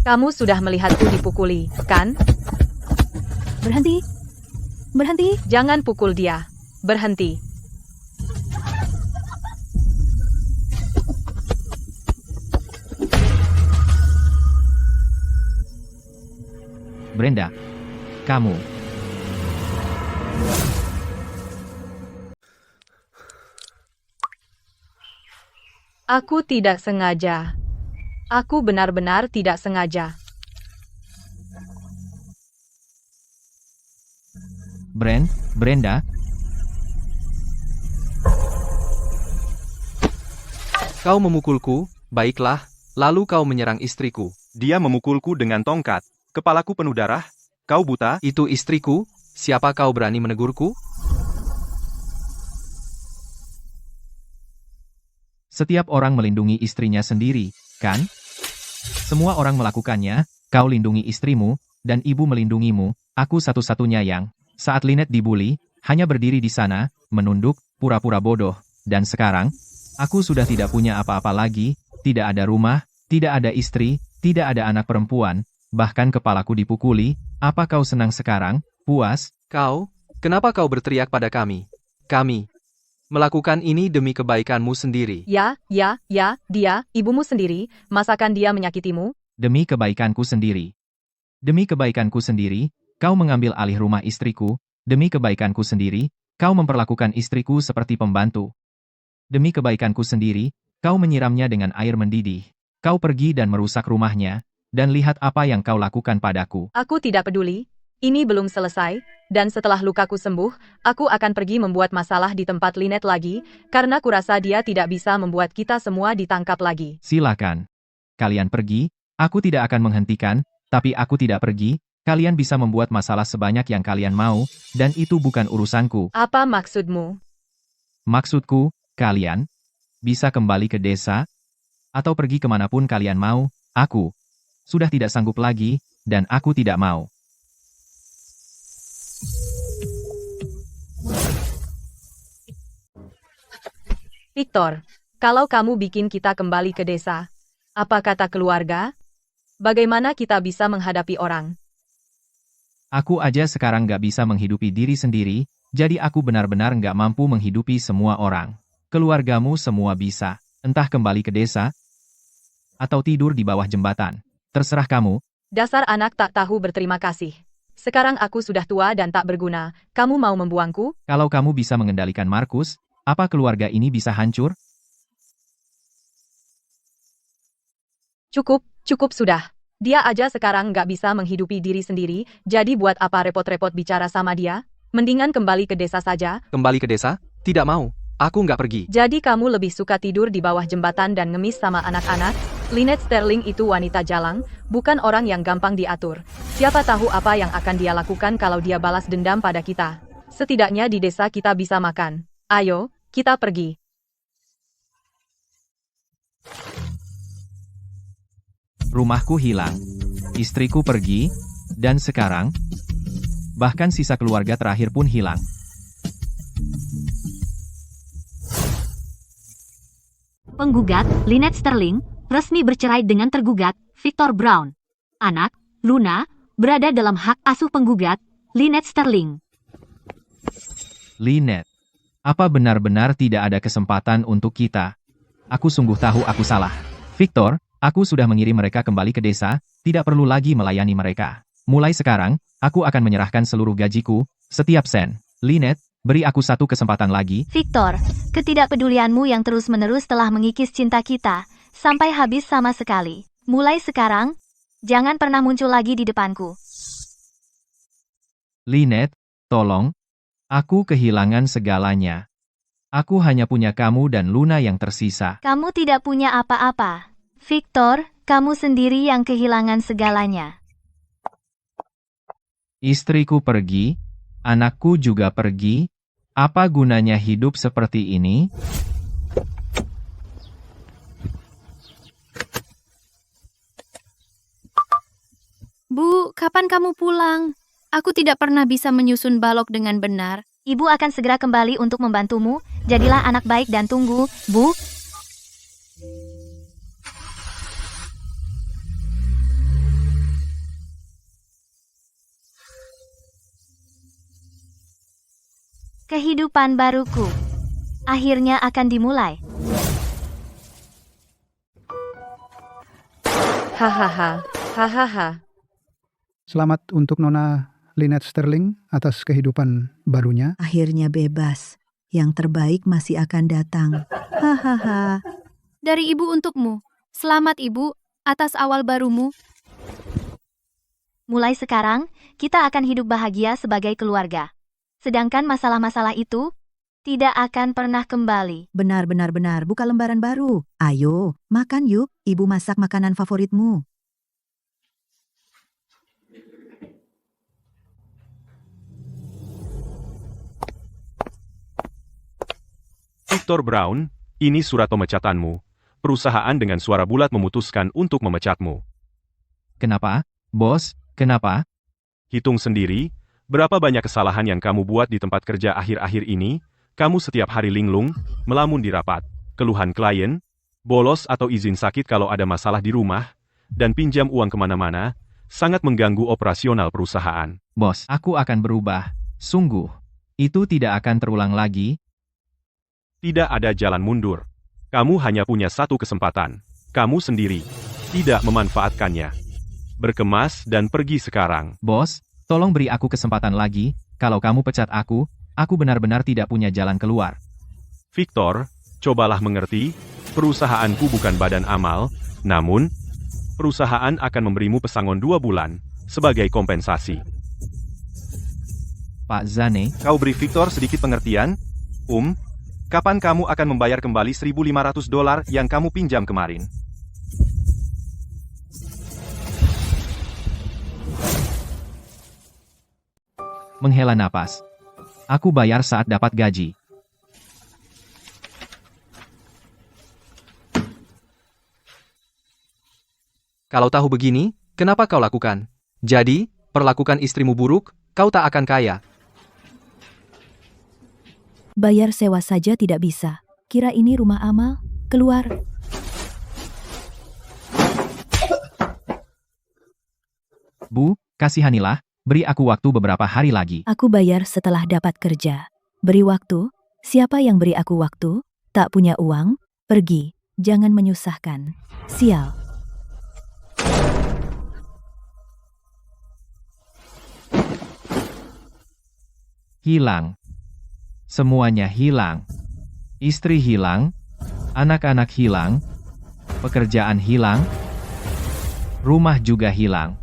Kamu sudah melihatku dipukuli, kan? Berhenti. Berhenti. Jangan pukul dia. Berhenti. Brenda, kamu. Aku tidak sengaja. Aku benar-benar tidak sengaja. Brenda? Kau memukulku, baiklah, lalu kau menyerang istriku. Dia memukulku dengan tongkat. Kepalaku penuh darah. Kau buta? Itu istriku. Siapa kau berani menegurku? Setiap orang melindungi istrinya sendiri, kan? Semua orang melakukannya, kau lindungi istrimu, dan ibu melindungimu, aku satu-satunya yang, saat Lynette dibully, hanya berdiri di sana, menunduk, pura-pura bodoh, dan sekarang, aku sudah tidak punya apa-apa lagi, tidak ada rumah, tidak ada istri, tidak ada anak perempuan, bahkan kepalaku dipukuli. Apa kau senang sekarang? Puas? Kau? Kenapa kau berteriak pada kami? Kami. Melakukan ini demi kebaikanmu sendiri. Ya, dia, ibumu sendiri, masakan dia menyakitimu? Demi kebaikanku sendiri. Demi kebaikanku sendiri, kau mengambil alih rumah istriku. Demi kebaikanku sendiri, kau memperlakukan istriku seperti pembantu. Demi kebaikanku sendiri, kau menyiramnya dengan air mendidih. Kau pergi dan merusak rumahnya, dan lihat apa yang kau lakukan padaku. Aku tidak peduli. Ini belum selesai, dan setelah lukaku sembuh, aku akan pergi membuat masalah di tempat Lynette lagi, karena kurasa dia tidak bisa membuat kita semua ditangkap lagi. Silakan. Kalian pergi, aku tidak akan menghentikan, tapi aku tidak pergi, kalian bisa membuat masalah sebanyak yang kalian mau, dan itu bukan urusanku. Apa maksudmu? Maksudku, kalian bisa kembali ke desa, atau pergi kemanapun kalian mau, aku sudah tidak sanggup lagi, dan aku tidak mau. Victor, kalau kamu bikin kita kembali ke desa, apa kata keluarga? Bagaimana kita bisa menghadapi orang? Aku aja sekarang nggak bisa menghidupi diri sendiri, jadi aku benar-benar nggak mampu menghidupi semua orang. Keluargamu semua bisa, entah kembali ke desa, atau tidur di bawah jembatan. Terserah kamu. Dasar anak tak tahu berterima kasih. Sekarang aku sudah tua dan tak berguna, kamu mau membuangku? Kalau kamu bisa mengendalikan Markus, apa keluarga ini bisa hancur? Cukup sudah. Dia aja sekarang nggak bisa menghidupi diri sendiri, jadi buat apa repot-repot bicara sama dia? Mendingan kembali ke desa saja. Kembali ke desa? Tidak mau. Aku nggak pergi. Jadi kamu lebih suka tidur di bawah jembatan dan ngemis sama anak-anak? Lynette Sterling itu wanita jalang, bukan orang yang gampang diatur. Siapa tahu apa yang akan dia lakukan kalau dia balas dendam pada kita. Setidaknya di desa kita bisa makan. Ayo, kita pergi. Rumahku hilang, istriku pergi, dan sekarang, bahkan sisa keluarga terakhir pun hilang. Penggugat, Lynette Sterling, resmi bercerai dengan tergugat, Victor Brown. Anak, Luna, berada dalam hak asuh penggugat, Lynette Sterling. Lynette, apa benar-benar tidak ada kesempatan untuk kita? Aku sungguh tahu aku salah. Victor, aku sudah mengirim mereka kembali ke desa, tidak perlu lagi melayani mereka. Mulai sekarang, aku akan menyerahkan seluruh gajiku, setiap sen. Lynette, beri aku satu kesempatan lagi. Victor, ketidakpedulianmu yang terus-menerus telah mengikis cinta kita, sampai habis sama sekali. Mulai sekarang, jangan pernah muncul lagi di depanku. Lynette, tolong. Aku kehilangan segalanya. Aku hanya punya kamu dan Luna yang tersisa. Kamu tidak punya apa-apa. Victor, kamu sendiri yang kehilangan segalanya. Istriku pergi, anakku juga pergi. Apa gunanya hidup seperti ini? Bu, kapan kamu pulang? Aku tidak pernah bisa menyusun balok dengan benar. Ibu akan segera kembali untuk membantumu. Jadilah anak baik dan tunggu, Bu. Kehidupan baruku akhirnya akan dimulai. Hahaha, hahaha. Selamat untuk Nona Lynette Sterling atas kehidupan barunya. Akhirnya bebas. Yang terbaik masih akan datang. Hahaha. Dari ibu untukmu. Selamat ibu, atas awal barumu. Mulai sekarang, kita akan hidup bahagia sebagai keluarga. Sedangkan masalah-masalah itu tidak akan pernah kembali. Benar, buka lembaran baru. Ayo, makan yuk, ibu masak makanan favoritmu. Victor Brown, ini surat pemecatanmu. Perusahaan dengan suara bulat memutuskan untuk memecatmu. Kenapa, bos? Kenapa? Hitung sendiri, berapa banyak kesalahan yang kamu buat di tempat kerja akhir-akhir ini? Kamu setiap hari linglung, melamun di rapat, keluhan klien, bolos atau izin sakit kalau ada masalah di rumah, dan pinjam uang kemana-mana, sangat mengganggu operasional perusahaan. Bos, aku akan berubah. Sungguh. Itu tidak akan terulang lagi. Tidak ada jalan mundur. Kamu hanya punya satu kesempatan. Kamu sendiri. Tidak memanfaatkannya. Berkemas dan pergi sekarang. Bos, tolong beri aku kesempatan lagi. Kalau kamu pecat aku benar-benar tidak punya jalan keluar. Victor, cobalah mengerti, perusahaanku bukan badan amal, namun, perusahaan akan memberimu pesangon 2 bulan, sebagai kompensasi. Pak Zane, Kau beri Victor sedikit pengertian? Kapan kamu akan membayar kembali $1.500 yang kamu pinjam kemarin? menghela napas. Aku bayar saat dapat gaji. Kalau tahu begini, kenapa kau lakukan? Jadi, perlakukan istrimu buruk, kau tak akan kaya. Bayar sewa saja tidak bisa. Kira ini rumah amal? Keluar. Bu, kasihanilah, beri aku waktu beberapa hari lagi. Aku bayar setelah dapat kerja. Beri waktu? Siapa yang beri aku waktu? Tak punya uang? Pergi. Jangan menyusahkan. Sial. Hilang. Semuanya hilang. Istri hilang, anak-anak hilang, pekerjaan hilang, rumah juga hilang.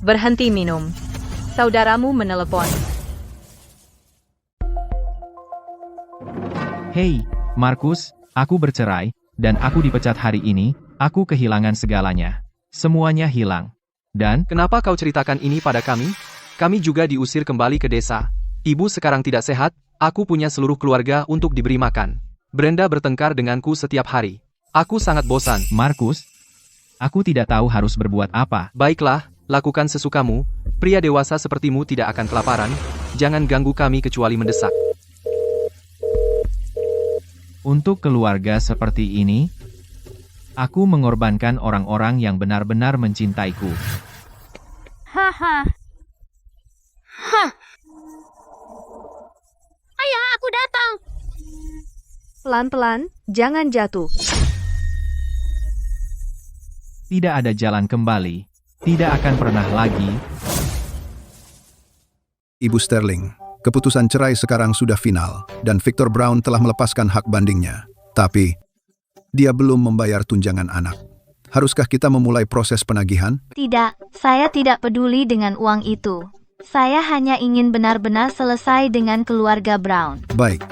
Berhenti minum. Saudaramu menelepon. Hei, Markus, aku bercerai, dan aku dipecat hari ini, aku kehilangan segalanya. Semuanya hilang. Dan, kenapa kau ceritakan ini pada kami? Kami juga diusir kembali ke desa. Ibu sekarang tidak sehat, aku punya seluruh keluarga untuk diberi makan. Brenda bertengkar denganku setiap hari. Aku sangat bosan. Markus, aku tidak tahu harus berbuat apa. Baiklah, lakukan sesukamu. Pria dewasa sepertimu tidak akan kelaparan. Jangan ganggu kami kecuali mendesak. Untuk keluarga seperti ini, aku mengorbankan orang-orang yang benar-benar mencintaiku. Haha. Hah. Ayah, aku datang. Pelan-pelan, jangan jatuh. Tidak ada jalan kembali. Tidak akan pernah lagi. Ibu Sterling, keputusan cerai sekarang sudah final, dan Victor Brown telah melepaskan hak bandingnya. Tapi, dia belum membayar tunjangan anak. Haruskah kita memulai proses penagihan? Tidak, saya tidak peduli dengan uang itu. Saya hanya ingin benar-benar selesai dengan keluarga Brown. Baik.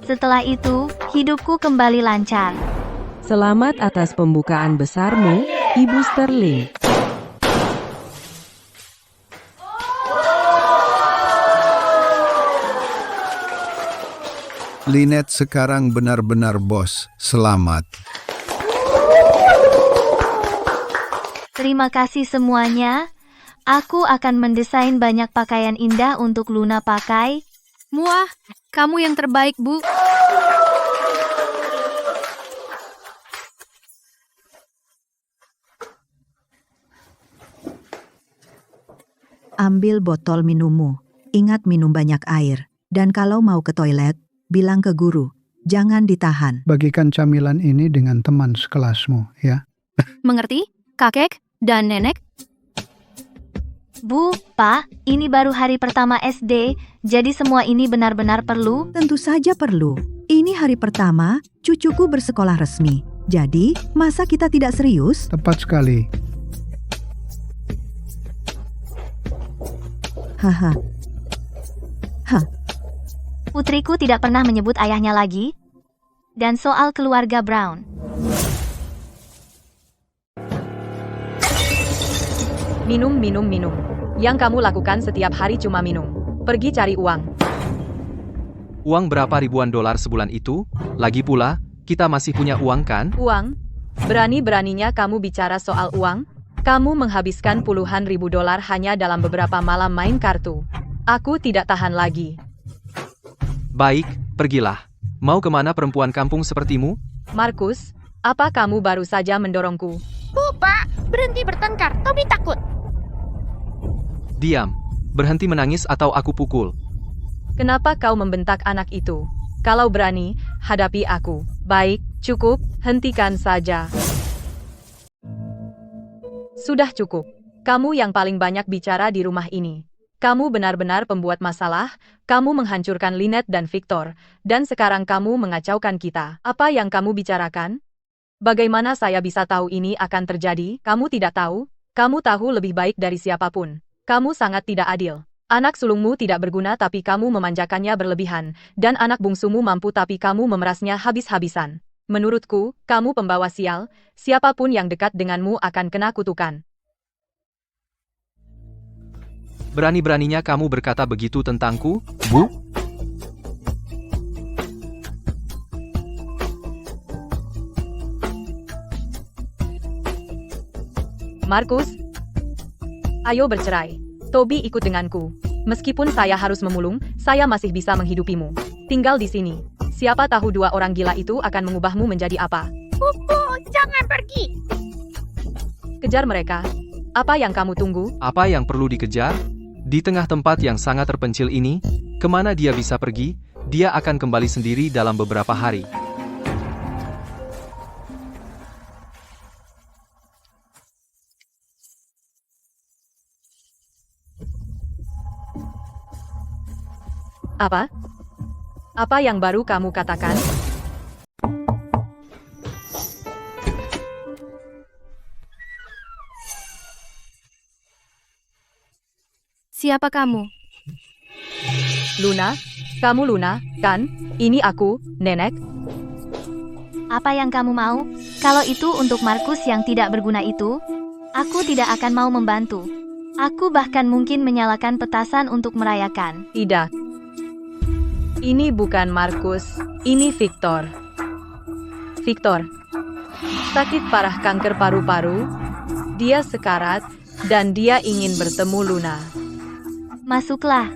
Setelah itu, hidupku kembali lancar. Selamat atas pembukaan besarmu, Ibu Sterling. Lynette sekarang benar-benar bos. Selamat. Terima kasih semuanya. Aku akan mendesain banyak pakaian indah untuk Luna pakai. Muah, kamu yang terbaik, Bu. Ambil botol minummu. Ingat minum banyak air. Dan kalau mau ke toilet, bilang ke guru. Jangan ditahan. Bagikan camilan ini dengan teman sekelasmu, ya. Mengerti, kakek dan nenek? Bu, Pak, ini baru hari pertama SD, jadi semua ini benar-benar perlu? Tentu saja perlu. Ini hari pertama, cucuku bersekolah resmi. Jadi, masa kita tidak serius? Tepat sekali. Haha. Hah. Putriku tidak pernah menyebut ayahnya lagi. Dan soal keluarga Brown. Minum, minum, minum. Yang kamu lakukan setiap hari cuma minum. Pergi cari uang. Uang berapa ribuan dolar sebulan itu? Lagi pula, kita masih punya uang kan? Uang? Berani-beraninya kamu bicara soal uang? Kamu menghabiskan puluhan ribu dolar hanya dalam beberapa malam main kartu. Aku tidak tahan lagi. Baik, pergilah. Mau kemana perempuan kampung sepertimu? Markus, apa kamu baru saja mendorongku? Bu, Pak, berhenti bertengkar. Toby takut. Diam. Berhenti menangis atau aku pukul. Kenapa kau membentak anak itu? Kalau berani, hadapi aku. Baik, cukup, hentikan saja. Sudah cukup. Kamu yang paling banyak bicara di rumah ini. Kamu benar-benar pembuat masalah, kamu menghancurkan Lynette dan Victor, dan sekarang kamu mengacaukan kita. Apa yang kamu bicarakan? Bagaimana saya bisa tahu ini akan terjadi? Kamu tidak tahu? Kamu tahu lebih baik dari siapapun. Kamu sangat tidak adil. Anak sulungmu tidak berguna tapi kamu memanjakannya berlebihan, dan anak bungsumu mampu tapi kamu memerasnya habis-habisan. Menurutku, kamu pembawa sial, siapapun yang dekat denganmu akan kena kutukan. Berani-beraninya kamu berkata begitu tentangku, Bu? Markus, ayo bercerai. Toby ikut denganku. Meskipun saya harus memulung, saya masih bisa menghidupimu. Tinggal di sini. Siapa tahu dua orang gila itu akan mengubahmu menjadi apa? Bu, jangan pergi. Kejar mereka. Apa yang kamu tunggu? Apa yang perlu dikejar? Di tengah tempat yang sangat terpencil ini, kemana dia bisa pergi? Dia akan kembali sendiri dalam beberapa hari. Apa? Apa yang baru kamu katakan? Siapa kamu? Luna? Kamu Luna, kan? Ini aku, Nenek. Apa yang kamu mau? Kalau itu untuk Markus yang tidak berguna itu, aku tidak akan mau membantu. Aku bahkan mungkin menyalakan petasan untuk merayakan. Tidak. Ini bukan Markus, ini Victor. Victor. Sakit parah kanker paru-paru. Dia sekarat, dan dia ingin bertemu Luna. Masuklah.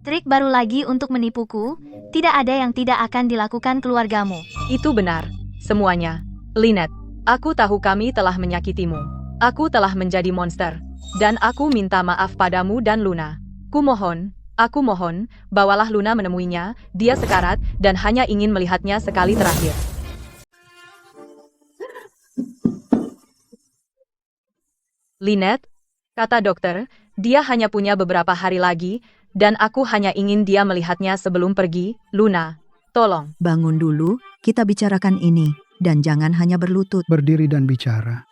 Trik baru lagi untuk menipuku, tidak ada yang tidak akan dilakukan keluargamu. Itu benar, semuanya. Lynette, aku tahu kami telah menyakitimu. Aku telah menjadi monster. Dan aku minta maaf padamu dan Luna. Aku mohon, bawalah Luna menemuinya, dia sekarat, dan hanya ingin melihatnya sekali terakhir. Lynette, kata dokter, dia hanya punya beberapa hari lagi, dan aku hanya ingin dia melihatnya sebelum pergi. Luna, tolong. Bangun dulu, kita bicarakan ini, dan jangan hanya berlutut. Berdiri dan bicara.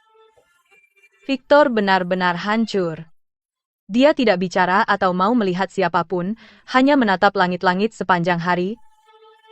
Victor benar-benar hancur. Dia tidak bicara atau mau melihat siapapun, hanya menatap langit-langit sepanjang hari,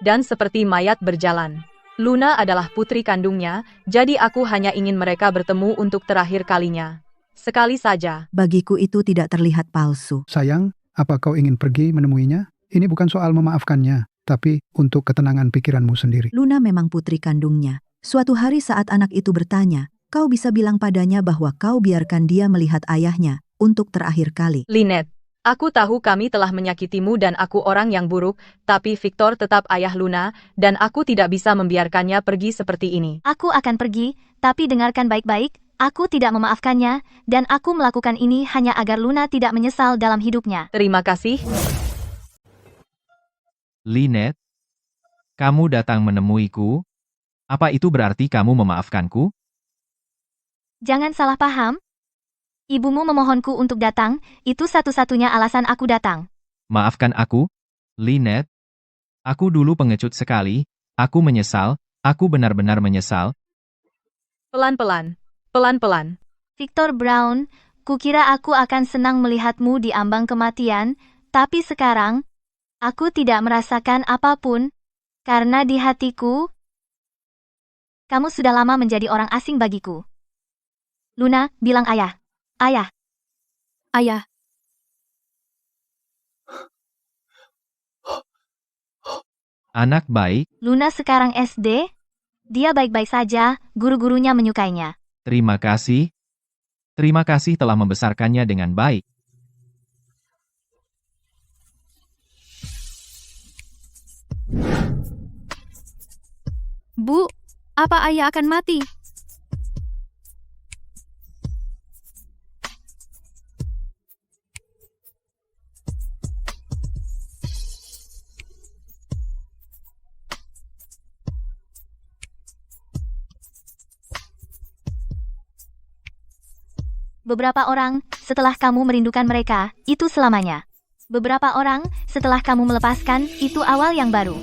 dan seperti mayat berjalan. Luna adalah putri kandungnya, jadi aku hanya ingin mereka bertemu untuk terakhir kalinya. Sekali saja. Bagiku itu tidak terlihat palsu. Sayang, apa kau ingin pergi menemuinya? Ini bukan soal memaafkannya, tapi untuk ketenangan pikiranmu sendiri. Luna memang putri kandungnya. Suatu hari saat anak itu bertanya, kau bisa bilang padanya bahwa kau biarkan dia melihat ayahnya untuk terakhir kali. Lynette, aku tahu kami telah menyakitimu dan aku orang yang buruk, tapi Victor tetap ayah Luna, dan aku tidak bisa membiarkannya pergi seperti ini. Aku akan pergi, tapi dengarkan baik-baik, aku tidak memaafkannya, dan aku melakukan ini hanya agar Luna tidak menyesal dalam hidupnya. Terima kasih. Lynette, kamu datang menemuiku? Apa itu berarti kamu memaafkanku? Jangan salah paham. Ibumu memohonku untuk datang, itu satu-satunya alasan aku datang. Maafkan aku, Lynette. Aku dulu pengecut sekali, aku menyesal, aku benar-benar menyesal. Pelan-pelan. Pelan-pelan. Victor Brown, kukira aku akan senang melihatmu di ambang kematian, tapi sekarang, aku tidak merasakan apapun, karena di hatiku, kamu sudah lama menjadi orang asing bagiku. Luna, bilang ayah. Ayah. Ayah. Anak baik. Luna sekarang SD, dia baik-baik saja, guru-gurunya menyukainya. Terima kasih. Terima kasih telah membesarkannya dengan baik. Bu, apa ayah akan mati? Beberapa orang, setelah kamu merindukan mereka, itu selamanya. Beberapa orang, setelah kamu melepaskan, itu awal yang baru.